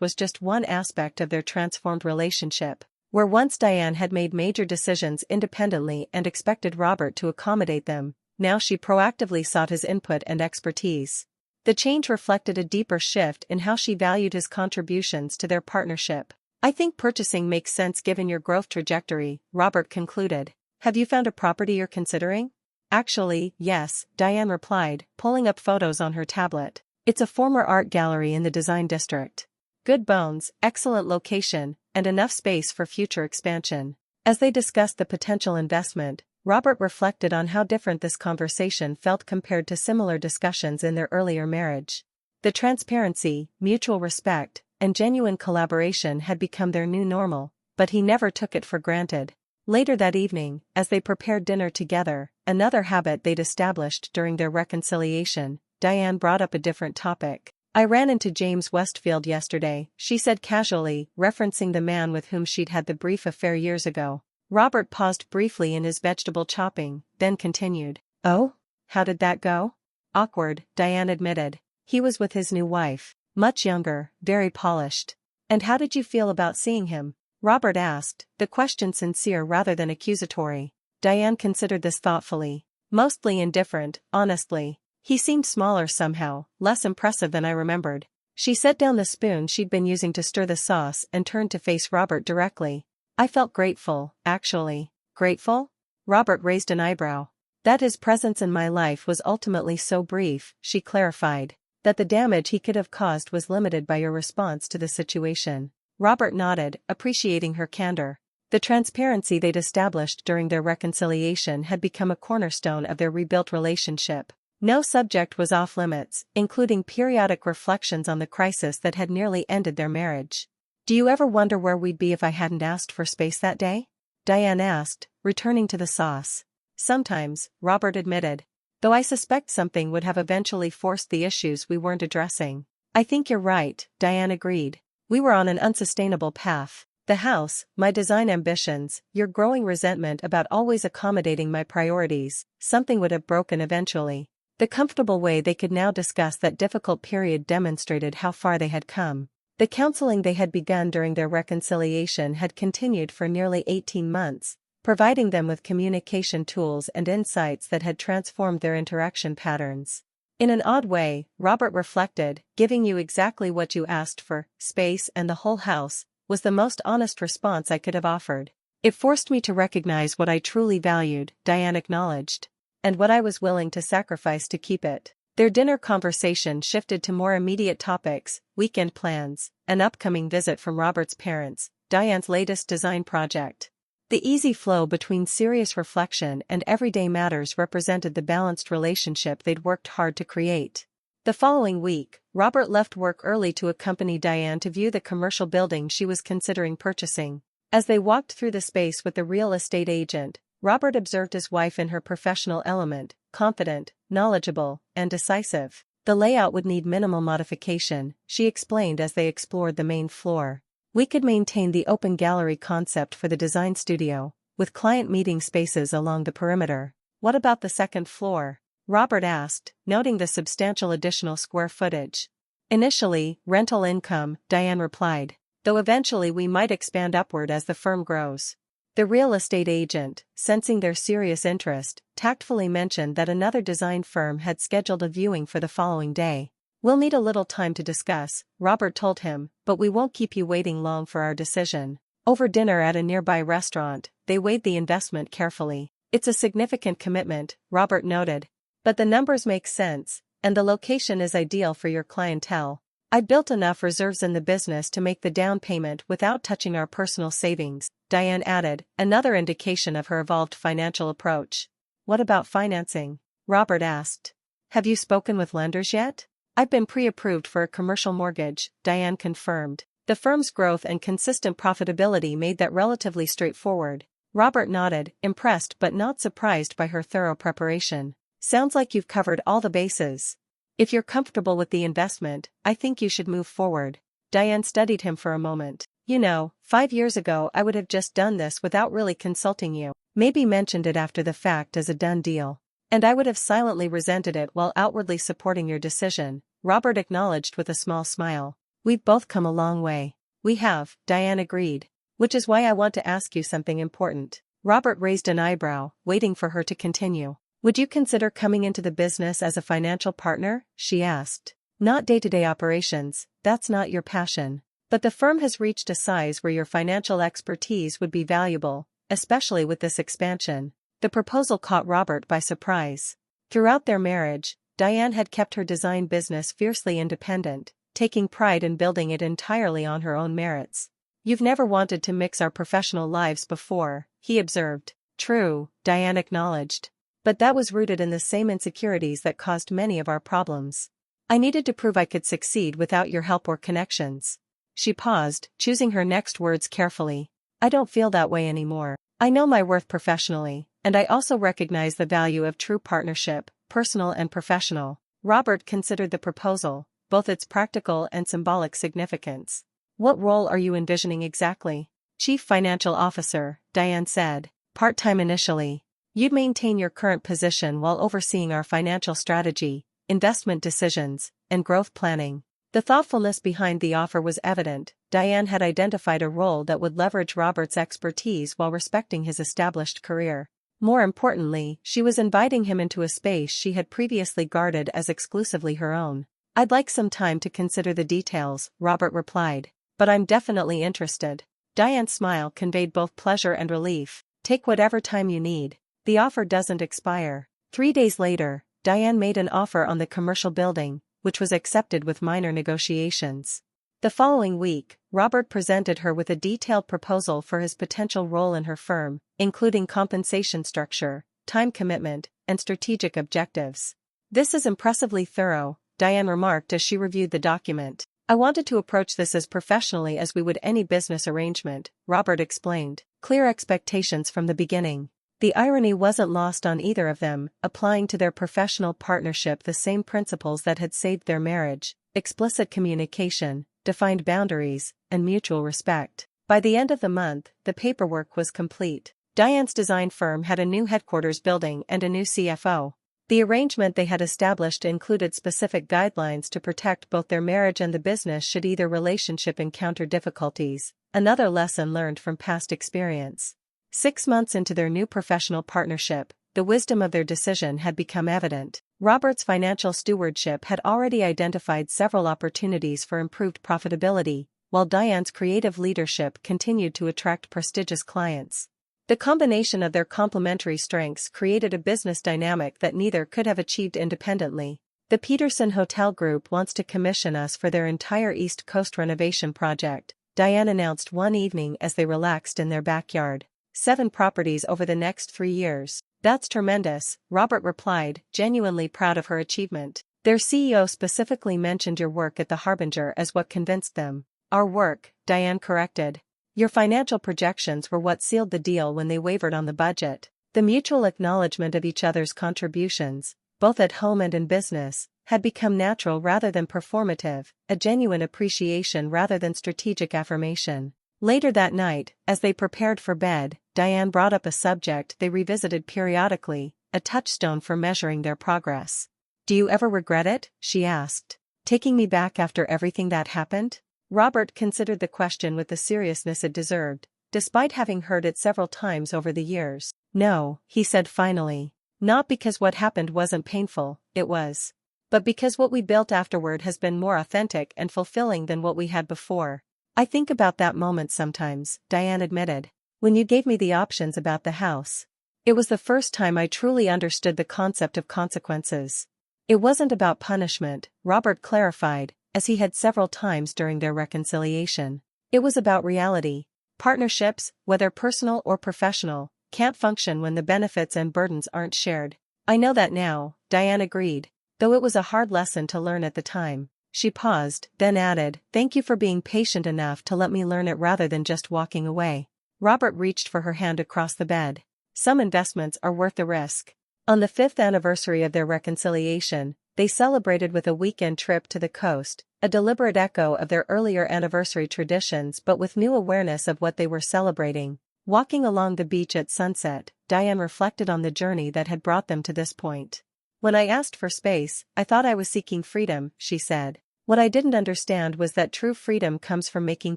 was just one aspect of their transformed relationship. Where once Diane had made major decisions independently and expected Robert to accommodate them, now she proactively sought his input and expertise. The change reflected a deeper shift in how she valued his contributions to their partnership. "I think purchasing makes sense given your growth trajectory," Robert concluded. "Have you found a property you're considering?" "Actually, yes," Diane replied, pulling up photos on her tablet. "It's a former art gallery in the design district. Good bones, excellent location, and enough space for future expansion." As they discussed the potential investment, Robert reflected on how different this conversation felt compared to similar discussions in their earlier marriage. The transparency, mutual respect, and genuine collaboration had become their new normal, but he never took it for granted. Later that evening, as they prepared dinner together, another habit they'd established during their reconciliation, Diane brought up a different topic. "I ran into James Westfield yesterday," she said casually, referencing the man with whom she'd had the brief affair years ago. Robert paused briefly in his vegetable chopping, then continued. "Oh? How did that go?" "Awkward," Diane admitted. "He was with his new wife. Much younger, very polished." "And how did you feel about seeing him?" Robert asked, the question sincere rather than accusatory. Diane considered this thoughtfully. "Mostly indifferent, honestly. He seemed smaller somehow, less impressive than I remembered." She set down the spoon she'd been using to stir the sauce and turned to face Robert directly. "I felt grateful, actually." "Grateful?" Robert raised an eyebrow. "That his presence in my life was ultimately so brief," she clarified. "That the damage he could have caused was limited by your response to the situation." Robert nodded, appreciating her candor. The transparency they'd established during their reconciliation had become a cornerstone of their rebuilt relationship. No subject was off limits, including periodic reflections on the crisis that had nearly ended their marriage. "Do you ever wonder where we'd be if I hadn't asked for space that day?" Diane asked, returning to the sauce. "Sometimes," Robert admitted. though I suspect something would have eventually forced the issues we weren't addressing. I think you're right, Diane agreed. We were on an unsustainable path. The house, my design ambitions, your growing resentment about always accommodating my priorities, something would have broken eventually. The comfortable way they could now discuss that difficult period demonstrated how far they had come. The counseling they had begun during their reconciliation had continued for nearly 18 months, providing them with communication tools and insights that had transformed their interaction patterns. In an odd way, Robert reflected, giving you exactly what you asked for, space and the whole house, was the most honest response I could have offered. It forced me to recognize what I truly valued, Diane acknowledged, and what I was willing to sacrifice to keep it. Their dinner conversation shifted to more immediate topics, weekend plans, an upcoming visit from Robert's parents, Diane's latest design project. The easy flow between serious reflection and everyday matters represented the balanced relationship they'd worked hard to create. The following week, Robert left work early to accompany Diane to view the commercial building she was considering purchasing. As they walked through the space with the real estate agent, Robert observed his wife in her professional element, confident, knowledgeable, and decisive. The layout would need minimal modification, she explained as they explored the main floor. We could maintain the open gallery concept for the design studio, with client meeting spaces along the perimeter. What about the second floor? Robert asked, noting the substantial additional square footage. Initially, rental income, Diane replied, though eventually we might expand upward as the firm grows. The real estate agent, sensing their serious interest, tactfully mentioned that another design firm had scheduled a viewing for the following day. We'll need a little time to discuss, Robert told him, but we won't keep you waiting long for our decision. Over dinner at a nearby restaurant, they weighed the investment carefully. It's a significant commitment, Robert noted. But the numbers make sense, and the location is ideal for your clientele. I'd built enough reserves in the business to make the down payment without touching our personal savings, Diane added, another indication of her evolved financial approach. What about financing? Robert asked. Have you spoken with lenders yet? I've been pre-approved for a commercial mortgage, Diane confirmed. The firm's growth and consistent profitability made that relatively straightforward. Robert nodded, impressed but not surprised by her thorough preparation. Sounds like you've covered all the bases. If you're comfortable with the investment, I think you should move forward. Diane studied him for a moment. 5 years ago I would have just done this without really consulting you. Maybe mentioned it after the fact as a done deal. And I would have silently resented it while outwardly supporting your decision, Robert acknowledged with a small smile. We've both come a long way. We have, Diane agreed. Which is why I want to ask you something important. Robert raised an eyebrow, waiting for her to continue. Would you consider coming into the business as a financial partner? She asked. Not day-to-day operations, that's not your passion. But the firm has reached a size where your financial expertise would be valuable, especially with this expansion. The proposal caught Robert by surprise. Throughout their marriage, Diane had kept her design business fiercely independent, taking pride in building it entirely on her own merits. You've never wanted to mix our professional lives before, he observed. True, Diane acknowledged. But that was rooted in the same insecurities that caused many of our problems. I needed to prove I could succeed without your help or connections. She paused, choosing her next words carefully. I don't feel that way anymore. I know my worth professionally, and I also recognize the value of true partnership, personal and professional. Robert considered the proposal, both its practical and symbolic significance. What role are you envisioning exactly? Chief Financial Officer, Diane said. Part-time initially. You'd maintain your current position while overseeing our financial strategy, investment decisions, and growth planning. The thoughtfulness behind the offer was evident. Diane had identified a role that would leverage Robert's expertise while respecting his established career. More importantly, she was inviting him into a space she had previously guarded as exclusively her own. I'd like some time to consider the details, Robert replied. But I'm definitely interested. Diane's smile conveyed both pleasure and relief. Take whatever time you need. The offer doesn't expire. 3 days later, Diane made an offer on the commercial building, which was accepted with minor negotiations. The following week, Robert presented her with a detailed proposal for his potential role in her firm, including compensation structure, time commitment, and strategic objectives. This is impressively thorough, Diane remarked as she reviewed the document. I wanted to approach this as professionally as we would any business arrangement, Robert explained. Clear expectations from the beginning. The irony wasn't lost on either of them, applying to their professional partnership the same principles that had saved their marriage: explicit communication, defined boundaries, and mutual respect. By the end of the month, the paperwork was complete. Diane's design firm had a new headquarters building and a new CFO. The arrangement they had established included specific guidelines to protect both their marriage and the business should either relationship encounter difficulties, another lesson learned from past experience. 6 months into their new professional partnership, the wisdom of their decision had become evident. Robert's financial stewardship had already identified several opportunities for improved profitability, while Diane's creative leadership continued to attract prestigious clients. The combination of their complementary strengths created a business dynamic that neither could have achieved independently. The Peterson Hotel Group wants to commission us for their entire East Coast renovation project, Diane announced one evening as they relaxed in their backyard. 7 properties over the next 3 years. That's tremendous, Robert replied, genuinely proud of her achievement. Their CEO specifically mentioned your work at the Harbinger as what convinced them. Our work, Diane corrected. Your financial projections were what sealed the deal when they wavered on the budget. The mutual acknowledgement of each other's contributions, both at home and in business, had become natural rather than performative, a genuine appreciation rather than strategic affirmation. Later that night, as they prepared for bed, Diane brought up a subject they revisited periodically, a touchstone for measuring their progress. Do you ever regret it? She asked. Taking me back after everything that happened? Robert considered the question with the seriousness it deserved, despite having heard it several times over the years. No, he said finally. Not because what happened wasn't painful, it was. But because what we built afterward has been more authentic and fulfilling than what we had before. I think about that moment sometimes, Diane admitted. When you gave me the options about the house. It was the first time I truly understood the concept of consequences. It wasn't about punishment, Robert clarified, as he had several times during their reconciliation. It was about reality. Partnerships, whether personal or professional, can't function when the benefits and burdens aren't shared. I know that now, Diane agreed, though it was a hard lesson to learn at the time. She paused, then added, thank you for being patient enough to let me learn it rather than just walking away. Robert reached for her hand across the bed. Some investments are worth the risk. On the 5th anniversary of their reconciliation, they celebrated with a weekend trip to the coast, a deliberate echo of their earlier anniversary traditions but with new awareness of what they were celebrating. Walking along the beach at sunset, Diane reflected on the journey that had brought them to this point. When I asked for space, I thought I was seeking freedom, she said. What I didn't understand was that true freedom comes from making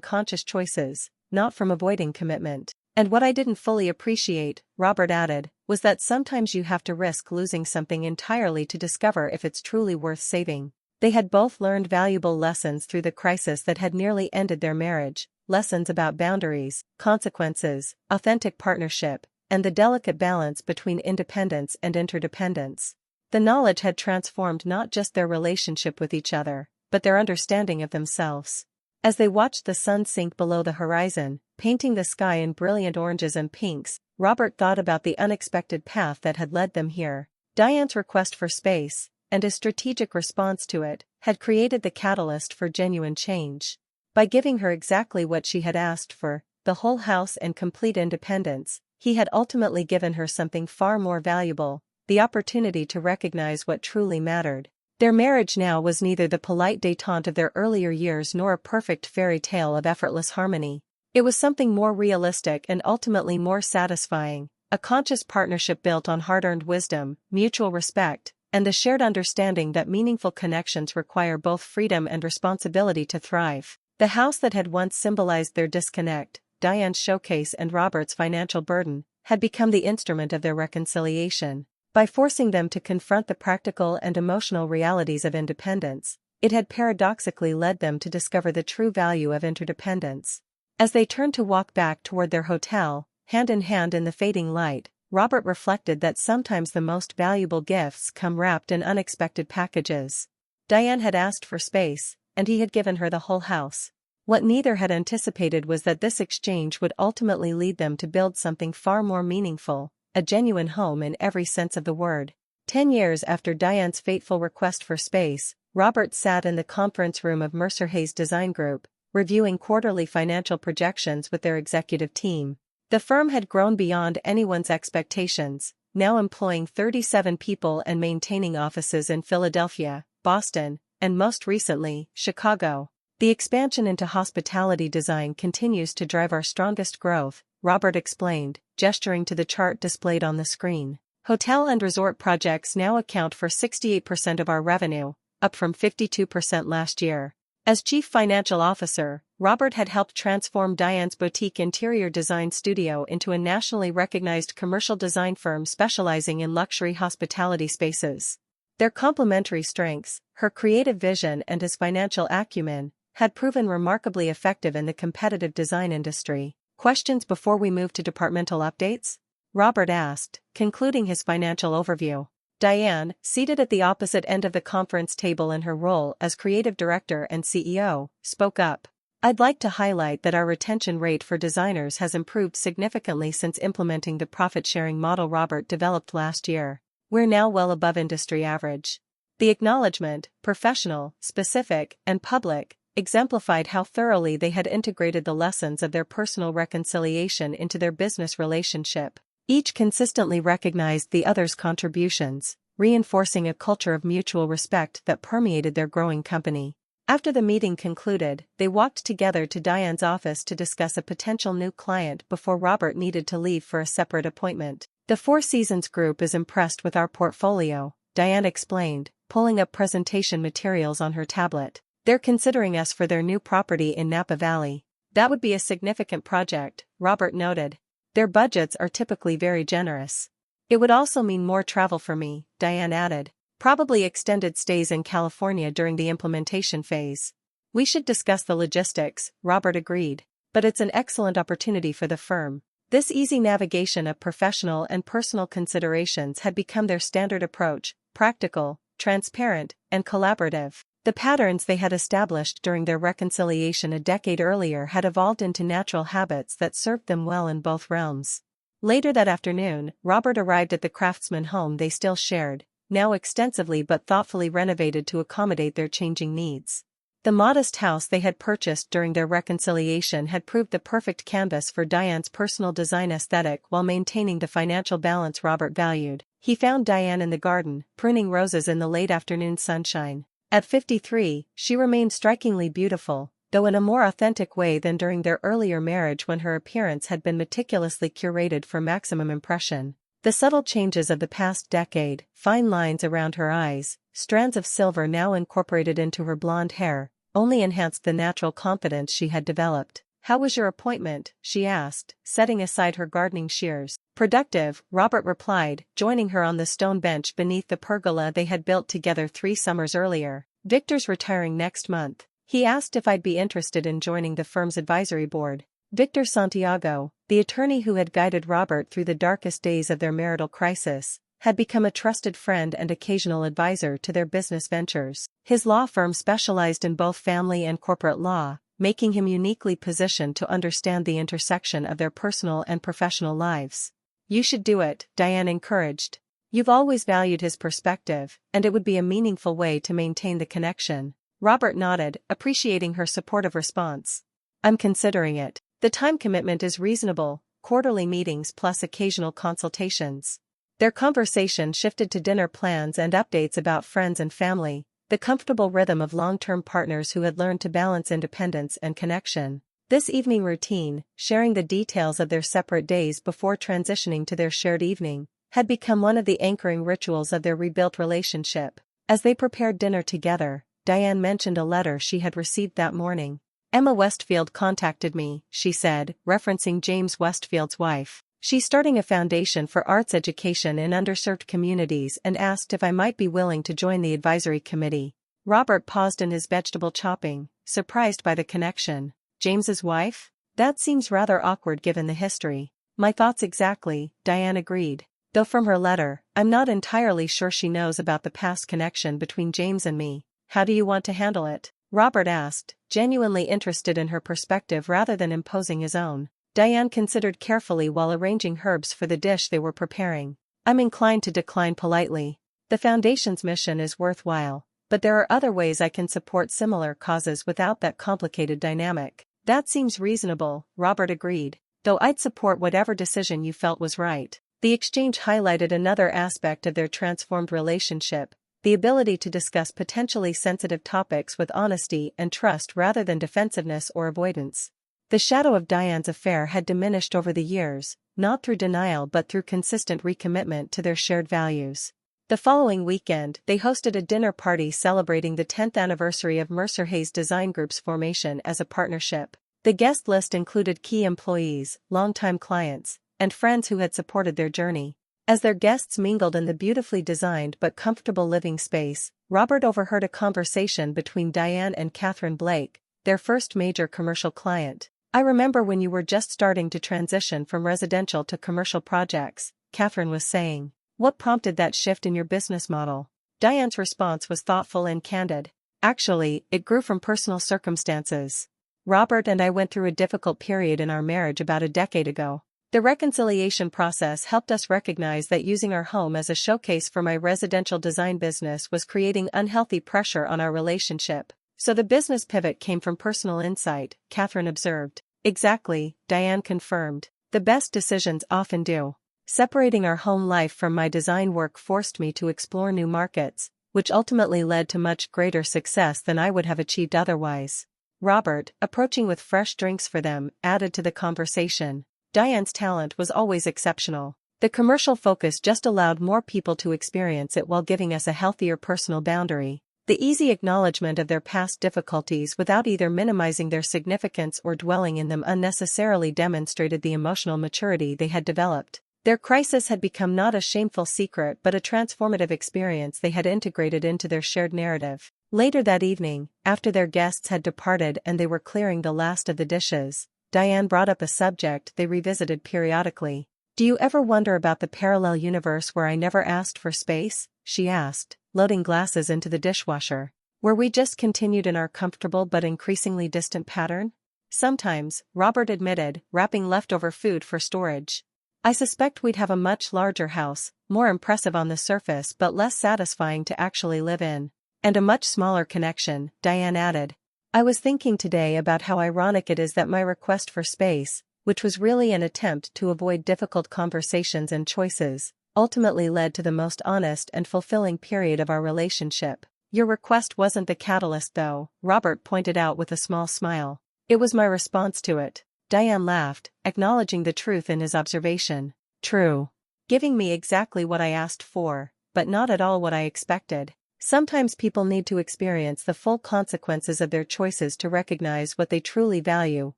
conscious choices, not from avoiding commitment. And what I didn't fully appreciate, Robert added, was that sometimes you have to risk losing something entirely to discover if it's truly worth saving. They had both learned valuable lessons through the crisis that had nearly ended their marriage, lessons about boundaries, consequences, authentic partnership, and the delicate balance between independence and interdependence. The knowledge had transformed not just their relationship with each other, but their understanding of themselves. As they watched the sun sink below the horizon, painting the sky in brilliant oranges and pinks, Robert thought about the unexpected path that had led them here. Diane's request for space, and his strategic response to it, had created the catalyst for genuine change. By giving her exactly what she had asked for, the whole house and complete independence, he had ultimately given her something far more valuable, the opportunity to recognize what truly mattered. Their marriage now was neither the polite détente of their earlier years nor a perfect fairy tale of effortless harmony. It was something more realistic and ultimately more satisfying, a conscious partnership built on hard-earned wisdom, mutual respect, and the shared understanding that meaningful connections require both freedom and responsibility to thrive. The house that had once symbolized their disconnect, Diane's showcase and Robert's financial burden, had become the instrument of their reconciliation. By forcing them to confront the practical and emotional realities of independence, it had paradoxically led them to discover the true value of interdependence. As they turned to walk back toward their hotel, hand in hand in the fading light, Robert reflected that sometimes the most valuable gifts come wrapped in unexpected packages. Diane had asked for space, and he had given her the whole house. What neither had anticipated was that this exchange would ultimately lead them to build something far more meaningful, a genuine home in every sense of the word. 10 years after Diane's fateful request for space, Robert sat in the conference room of Mercer Hayes Design Group, reviewing quarterly financial projections with their executive team. The firm had grown beyond anyone's expectations, now employing 37 people and maintaining offices in Philadelphia, Boston, and most recently, Chicago. The expansion into hospitality design continues to drive our strongest growth, Robert explained, gesturing to the chart displayed on the screen. Hotel and resort projects now account for 68% of our revenue, up from 52% last year. As Chief Financial Officer, Robert had helped transform Diane's boutique interior design studio into a nationally recognized commercial design firm specializing in luxury hospitality spaces. Their complementary strengths, her creative vision and his financial acumen, had proven remarkably effective in the competitive design industry. Questions before we move to departmental updates? Robert asked, concluding his financial overview. Diane, seated at the opposite end of the conference table in her role as creative director and CEO, spoke up. I'd like to highlight that our retention rate for designers has improved significantly since implementing the profit-sharing model Robert developed last year. We're now well above industry average. The acknowledgement, professional, specific, and public, exemplified how thoroughly they had integrated the lessons of their personal reconciliation into their business relationship. Each consistently recognized the other's contributions, reinforcing a culture of mutual respect that permeated their growing company. After the meeting concluded, they walked together to Diane's office to discuss a potential new client before Robert needed to leave for a separate appointment. The Four Seasons Group is impressed with our portfolio, Diane explained, pulling up presentation materials on her tablet. They're considering us for their new property in Napa Valley. That would be a significant project, Robert noted. Their budgets are typically very generous. It would also mean more travel for me, Diane added. Probably extended stays in California during the implementation phase. We should discuss the logistics, Robert agreed. But it's an excellent opportunity for the firm. This easy navigation of professional and personal considerations had become their standard approach, practical, transparent, and collaborative. The patterns they had established during their reconciliation a decade earlier had evolved into natural habits that served them well in both realms. Later that afternoon, Robert arrived at the Craftsman home they still shared, now extensively but thoughtfully renovated to accommodate their changing needs. The modest house they had purchased during their reconciliation had proved the perfect canvas for Diane's personal design aesthetic while maintaining the financial balance Robert valued. He found Diane in the garden, pruning roses in the late afternoon sunshine. At 53, she remained strikingly beautiful, though in a more authentic way than during their earlier marriage when her appearance had been meticulously curated for maximum impression. The subtle changes of the past decade, fine lines around her eyes, strands of silver now incorporated into her blonde hair, only enhanced the natural confidence she had developed. How was your appointment? She asked, setting aside her gardening shears. Productive, Robert replied, joining her on the stone bench beneath the pergola they had built together 3 summers earlier. Victor's retiring next month. He asked if I'd be interested in joining the firm's advisory board. Victor Santiago, the attorney who had guided Robert through the darkest days of their marital crisis, had become a trusted friend and occasional advisor to their business ventures. His law firm specialized in both family and corporate law, making him uniquely positioned to understand the intersection of their personal and professional lives. You should do it, Diane encouraged. You've always valued his perspective, and it would be a meaningful way to maintain the connection. Robert nodded, appreciating her supportive response. I'm considering it. The time commitment is reasonable, quarterly meetings plus occasional consultations. Their conversation shifted to dinner plans and updates about friends and family, the comfortable rhythm of long-term partners who had learned to balance independence and connection. This evening routine, sharing the details of their separate days before transitioning to their shared evening, had become one of the anchoring rituals of their rebuilt relationship. As they prepared dinner together, Diane mentioned a letter she had received that morning. Emma Westfield contacted me, she said, referencing James Westfield's wife. She's starting a foundation for arts education in underserved communities and asked if I might be willing to join the advisory committee. Robert paused in his vegetable chopping, surprised by the connection. James's wife? That seems rather awkward given the history. My thoughts exactly, Diane agreed. Though from her letter, I'm not entirely sure she knows about the past connection between James and me. How do you want to handle it? Robert asked, genuinely interested in her perspective rather than imposing his own. Diane considered carefully while arranging herbs for the dish they were preparing. I'm inclined to decline politely. The Foundation's mission is worthwhile, but there are other ways I can support similar causes without that complicated dynamic. That seems reasonable, Robert agreed. though I'd support whatever decision you felt was right. The exchange highlighted another aspect of their transformed relationship, the ability to discuss potentially sensitive topics with honesty and trust rather than defensiveness or avoidance. The shadow of Diane's affair had diminished over the years, not through denial but through consistent recommitment to their shared values. The following weekend, they hosted a dinner party celebrating the 10th anniversary of Mercer Hayes Design Group's formation as a partnership. The guest list included key employees, longtime clients, and friends who had supported their journey. As their guests mingled in the beautifully designed but comfortable living space, Robert overheard a conversation between Diane and Catherine Blake, their first major commercial client. "I remember when you were just starting to transition from residential to commercial projects," Catherine was saying. "What prompted that shift in your business model?" Diane's response was thoughtful and candid. "Actually, it grew from personal circumstances. Robert and I went through a difficult period in our marriage about a decade ago. The reconciliation process helped us recognize that using our home as a showcase for my residential design business was creating unhealthy pressure on our relationship. So the business pivot came from personal insight," Catherine observed. "Exactly," Diane confirmed. "The best decisions often do. Separating our home life from my design work forced me to explore new markets, which ultimately led to much greater success than I would have achieved otherwise." Robert, approaching with fresh drinks for them, added to the conversation. Diane's talent was always exceptional. The commercial focus just allowed more people to experience it while giving us a healthier personal boundary. The easy acknowledgement of their past difficulties without either minimizing their significance or dwelling in them unnecessarily demonstrated the emotional maturity they had developed. Their crisis had become not a shameful secret but a transformative experience they had integrated into their shared narrative. Later that evening, after their guests had departed and they were clearing the last of the dishes, Diane brought up a subject they revisited periodically. "Do you ever wonder about the parallel universe where I never asked for space?" she asked, loading glasses into the dishwasher. "Where we just continued in our comfortable but increasingly distant pattern?" "Sometimes," Robert admitted, wrapping leftover food for storage. "I suspect we'd have a much larger house, more impressive on the surface but less satisfying to actually live in. And a much smaller connection," Diane added. "I was thinking today about how ironic it is that my request for space, which was really an attempt to avoid difficult conversations and choices, ultimately led to the most honest and fulfilling period of our relationship." "Your request wasn't the catalyst though," Robert pointed out with a small smile. "It was my response to it." Diane laughed, acknowledging the truth in his observation. "True. Giving me exactly what I asked for, but not at all what I expected. Sometimes people need to experience the full consequences of their choices to recognize what they truly value,"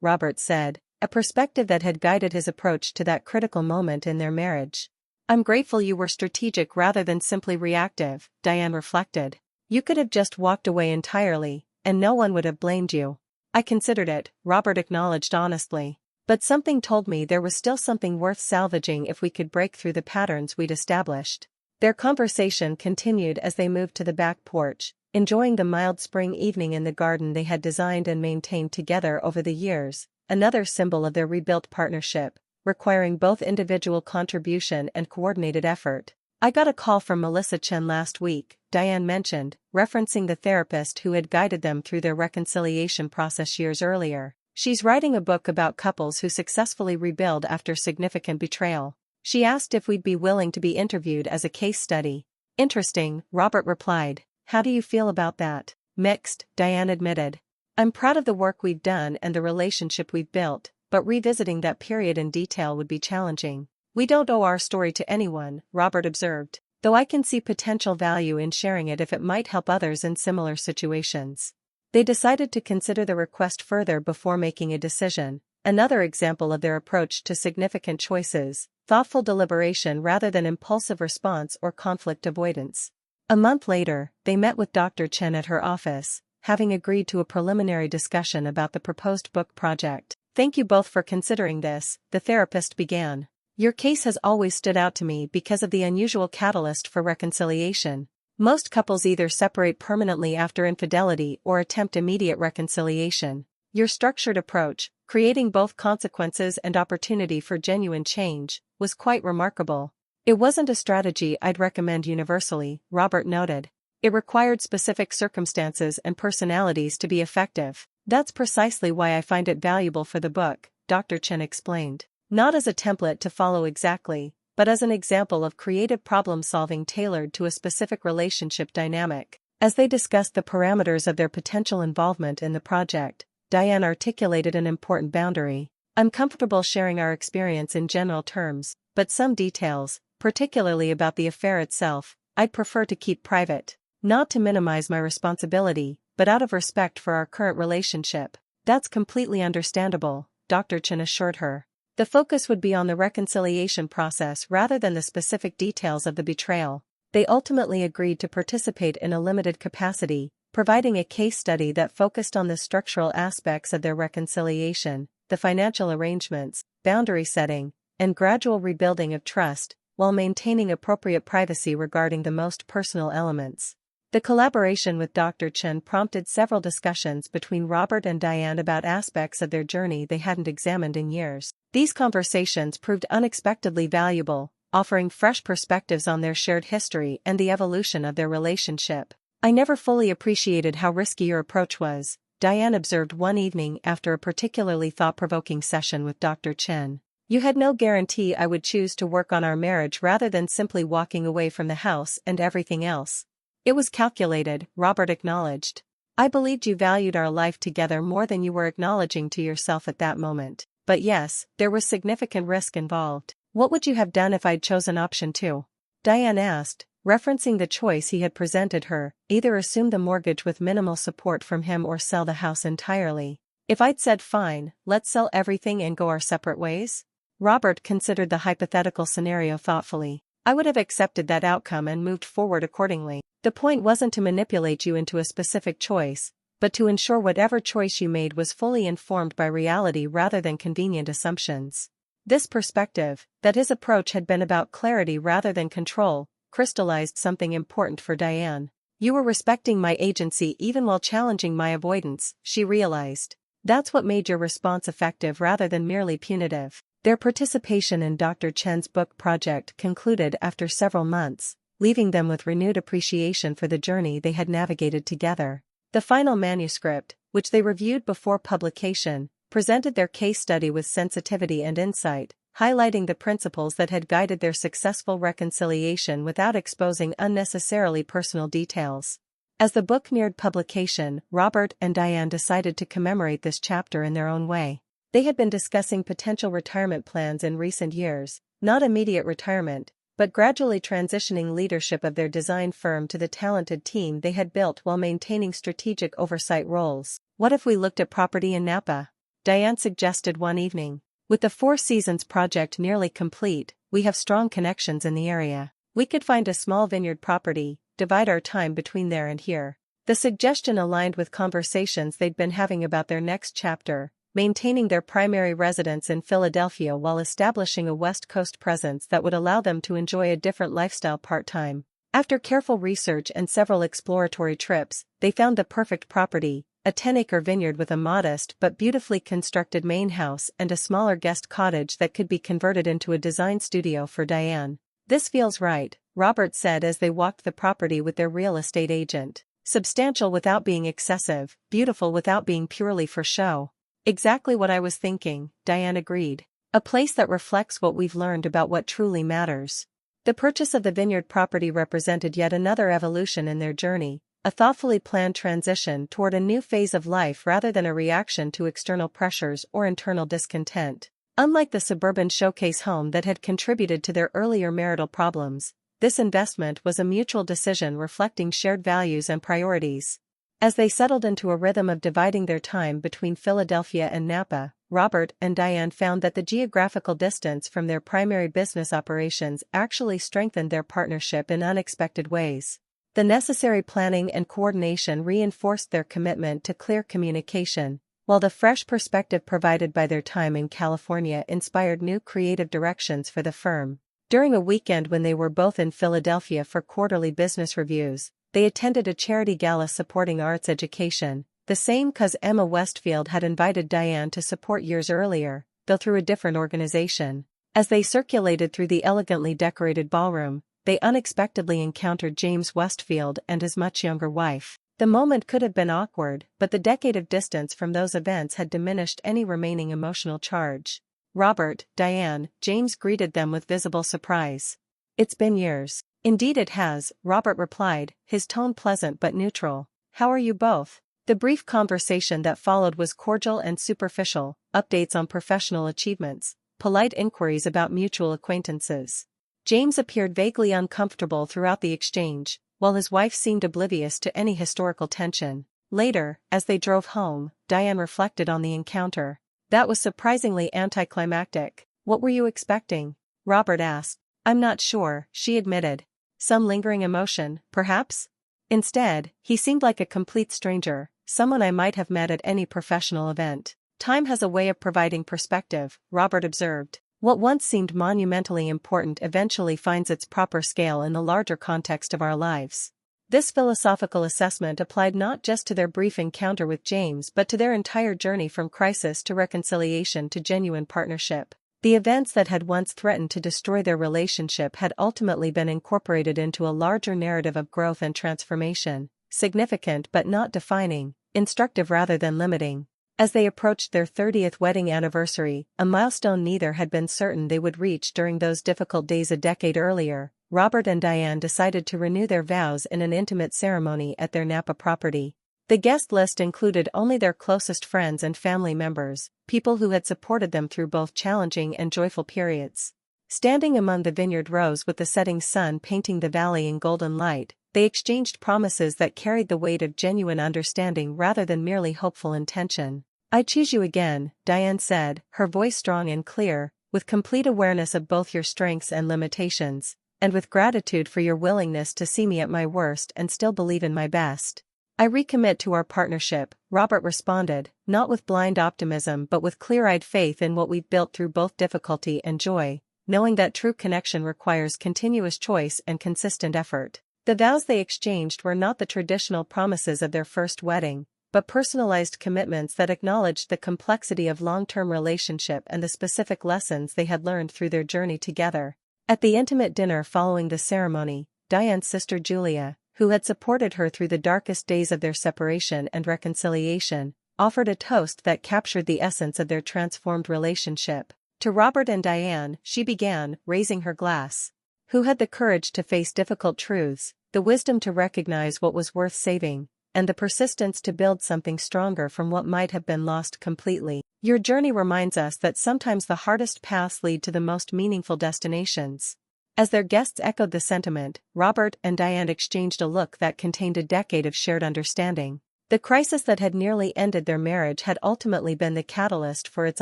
Robert said, a perspective that had guided his approach to that critical moment in their marriage. "I'm grateful you were strategic rather than simply reactive," Diane reflected. "You could have just walked away entirely, and no one would have blamed you." "I considered it," Robert acknowledged honestly. "But something told me there was still something worth salvaging if we could break through the patterns we'd established." Their conversation continued as they moved to the back porch, enjoying the mild spring evening in the garden they had designed and maintained together over the years, another symbol of their rebuilt partnership, requiring both individual contribution and coordinated effort. "I got a call from Melissa Chen last week," Diane mentioned, referencing the therapist who had guided them through their reconciliation process years earlier. "She's writing a book about couples who successfully rebuild after significant betrayal. She asked if we'd be willing to be interviewed as a case study." "Interesting," Robert replied. "How do you feel about that?" "Mixed," Diane admitted. "I'm proud of the work we've done and the relationship we've built, but revisiting that period in detail would be challenging." "We don't owe our story to anyone," Robert observed, "though I can see potential value in sharing it if it might help others in similar situations." They decided to consider the request further before making a decision, another example of their approach to significant choices, thoughtful deliberation rather than impulsive response or conflict avoidance. A month later, they met with Dr. Chen at her office, having agreed to a preliminary discussion about the proposed book project. "Thank you both for considering this," the therapist began. "Your case has always stood out to me because of the unusual catalyst for reconciliation. Most couples either separate permanently after infidelity or attempt immediate reconciliation. Your structured approach, creating both consequences and opportunity for genuine change, was quite remarkable." "It wasn't a strategy I'd recommend universally," Robert noted. "It required specific circumstances and personalities to be effective. That's precisely why I find it valuable for the book," Dr. Chen explained. Not as a template to follow exactly, but as an example of creative problem-solving tailored to a specific relationship dynamic. As they discussed the parameters of their potential involvement in the project, Diane articulated an important boundary. I'm comfortable sharing our experience in general terms, but some details, particularly about the affair itself, I'd prefer to keep private. Not to minimize my responsibility, but out of respect for our current relationship. That's completely understandable, Dr. Chen assured her. The focus would be on the reconciliation process rather than the specific details of the betrayal. They ultimately agreed to participate in a limited capacity, providing a case study that focused on the structural aspects of their reconciliation, the financial arrangements, boundary setting, and gradual rebuilding of trust, while maintaining appropriate privacy regarding the most personal elements. The collaboration with Dr. Chen prompted several discussions between Robert and Diane about aspects of their journey they hadn't examined in years. These conversations proved unexpectedly valuable, offering fresh perspectives on their shared history and the evolution of their relationship. I never fully appreciated how risky your approach was, Diane observed one evening after a particularly thought-provoking session with Dr. Chen. You had no guarantee I would choose to work on our marriage rather than simply walking away from the house and everything else. It was calculated, Robert acknowledged. I believed you valued our life together more than you were acknowledging to yourself at that moment. But yes, there was significant risk involved. What would you have done if I'd chosen option 2? Diane asked, referencing the choice he had presented her, either assume the mortgage with minimal support from him or sell the house entirely. If I'd said fine, let's sell everything and go our separate ways? Robert considered the hypothetical scenario thoughtfully. I would have accepted that outcome and moved forward accordingly. The point wasn't to manipulate you into a specific choice, but to ensure whatever choice you made was fully informed by reality rather than convenient assumptions. This perspective, that his approach had been about clarity rather than control, crystallized something important for Diane. You were respecting my agency even while challenging my avoidance, she realized. That's what made your response effective rather than merely punitive. Their participation in Dr. Chen's book project concluded after several months, leaving them with renewed appreciation for the journey they had navigated together. The final manuscript, which they reviewed before publication, presented their case study with sensitivity and insight, highlighting the principles that had guided their successful reconciliation without exposing unnecessarily personal details. As the book neared publication, Robert and Diane decided to commemorate this chapter in their own way. They had been discussing potential retirement plans in recent years, not immediate retirement, but gradually transitioning leadership of their design firm to the talented team they had built while maintaining strategic oversight roles. What if we looked at property in Napa? Diane suggested one evening. With the Four Seasons project nearly complete, we have strong connections in the area. We could find a small vineyard property, divide our time between there and here. The suggestion aligned with conversations they'd been having about their next chapter, maintaining their primary residence in Philadelphia while establishing a West Coast presence that would allow them to enjoy a different lifestyle part-time. After careful research and several exploratory trips, they found the perfect property, a 10-acre vineyard with a modest but beautifully constructed main house and a smaller guest cottage that could be converted into a design studio for Diane. This feels right, Robert said as they walked the property with their real estate agent. Substantial without being excessive, beautiful without being purely for show. Exactly what I was thinking, Diane agreed. A place that reflects what we've learned about what truly matters. The purchase of the vineyard property represented yet another evolution in their journey, a thoughtfully planned transition toward a new phase of life rather than a reaction to external pressures or internal discontent. Unlike the suburban showcase home that had contributed to their earlier marital problems, this investment was a mutual decision reflecting shared values and priorities. As they settled into a rhythm of dividing their time between Philadelphia and Napa, Robert and Diane found that the geographical distance from their primary business operations actually strengthened their partnership in unexpected ways. The necessary planning and coordination reinforced their commitment to clear communication, while the fresh perspective provided by their time in California inspired new creative directions for the firm. During a weekend when they were both in Philadelphia for quarterly business reviews, they attended a charity gala supporting arts education, the same cause Emma Westfield had invited Diane to support years earlier, though through a different organization. As they circulated through the elegantly decorated ballroom, they unexpectedly encountered James Westfield and his much younger wife. The moment could have been awkward, but the decade of distance from those events had diminished any remaining emotional charge. Robert, Diane, James greeted them with visible surprise. "It's been years." "Indeed it has," Robert replied, his tone pleasant but neutral. "How are you both?" The brief conversation that followed was cordial and superficial, updates on professional achievements, polite inquiries about mutual acquaintances. James appeared vaguely uncomfortable throughout the exchange, while his wife seemed oblivious to any historical tension. Later, as they drove home, Diane reflected on the encounter. "That was surprisingly anticlimactic." "What were you expecting?" Robert asked. "I'm not sure," she admitted. "Some lingering emotion, perhaps?" Instead, he seemed like a complete stranger, someone I might have met at any professional event. "Time has a way of providing perspective," Robert observed. "What once seemed monumentally important eventually finds its proper scale in the larger context of our lives." This philosophical assessment applied not just to their brief encounter with James but to their entire journey from crisis to reconciliation to genuine partnership. The events that had once threatened to destroy their relationship had ultimately been incorporated into a larger narrative of growth and transformation, significant but not defining, instructive rather than limiting. As they approached their 30th wedding anniversary, a milestone neither had been certain they would reach during those difficult days a decade earlier, Robert and Diane decided to renew their vows in an intimate ceremony at their Napa property. The guest list included only their closest friends and family members, people who had supported them through both challenging and joyful periods. Standing among the vineyard rows with the setting sun painting the valley in golden light, they exchanged promises that carried the weight of genuine understanding rather than merely hopeful intention. "I choose you again," Diane said, her voice strong and clear, "with complete awareness of both your strengths and limitations, and with gratitude for your willingness to see me at my worst and still believe in my best." "I recommit to our partnership," Robert responded, not with blind optimism but with clear-eyed faith in what we've built through both difficulty and joy, knowing that true connection requires continuous choice and consistent effort. The vows they exchanged were not the traditional promises of their first wedding, but personalized commitments that acknowledged the complexity of long-term relationship and the specific lessons they had learned through their journey together. At the intimate dinner following the ceremony, Diane's sister Julia, who had supported her through the darkest days of their separation and reconciliation, offered a toast that captured the essence of their transformed relationship. To Robert and Diane, she began, raising her glass. Who had the courage to face difficult truths, the wisdom to recognize what was worth saving, and the persistence to build something stronger from what might have been lost completely. Your journey reminds us that sometimes the hardest paths lead to the most meaningful destinations. As their guests echoed the sentiment, Robert and Diane exchanged a look that contained a decade of shared understanding. The crisis that had nearly ended their marriage had ultimately been the catalyst for its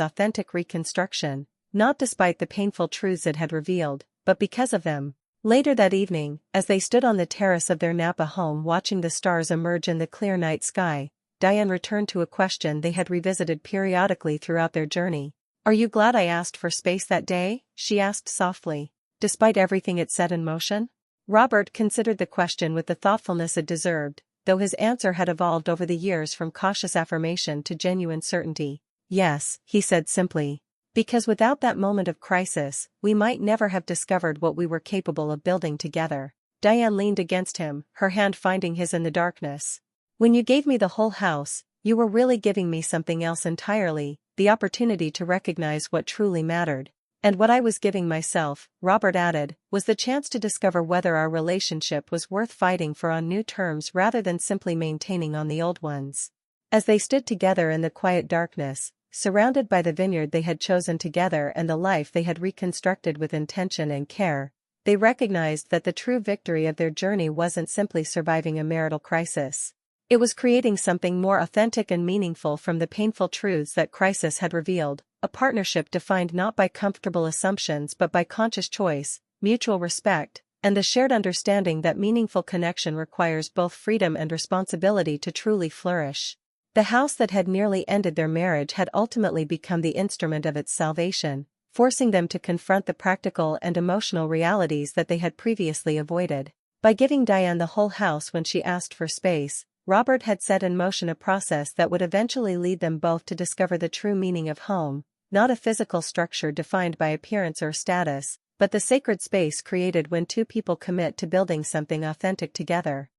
authentic reconstruction, not despite the painful truths it had revealed, but because of them. Later that evening, as they stood on the terrace of their Napa home watching the stars emerge in the clear night sky, Diane returned to a question they had revisited periodically throughout their journey. "Are you glad I asked for space that day?" she asked softly. "Despite everything it set in motion?" Robert considered the question with the thoughtfulness it deserved, though his answer had evolved over the years from cautious affirmation to genuine certainty. "Yes," he said simply. "Because without that moment of crisis, we might never have discovered what we were capable of building together." Diane leaned against him, her hand finding his in the darkness. "When you gave me the whole house, you were really giving me something else entirely, the opportunity to recognize what truly mattered. And what I was giving myself," Robert added, "was the chance to discover whether our relationship was worth fighting for on new terms rather than simply maintaining on the old ones." As they stood together in the quiet darkness, surrounded by the vineyard they had chosen together and the life they had reconstructed with intention and care, they recognized that the true victory of their journey wasn't simply surviving a marital crisis. It was creating something more authentic and meaningful from the painful truths that crisis had revealed, a partnership defined not by comfortable assumptions but by conscious choice, mutual respect, and the shared understanding that meaningful connection requires both freedom and responsibility to truly flourish. The house that had nearly ended their marriage had ultimately become the instrument of its salvation, forcing them to confront the practical and emotional realities that they had previously avoided. By giving Diane the whole house when she asked for space, Robert had set in motion a process that would eventually lead them both to discover the true meaning of home, not a physical structure defined by appearance or status, but the sacred space created when two people commit to building something authentic together.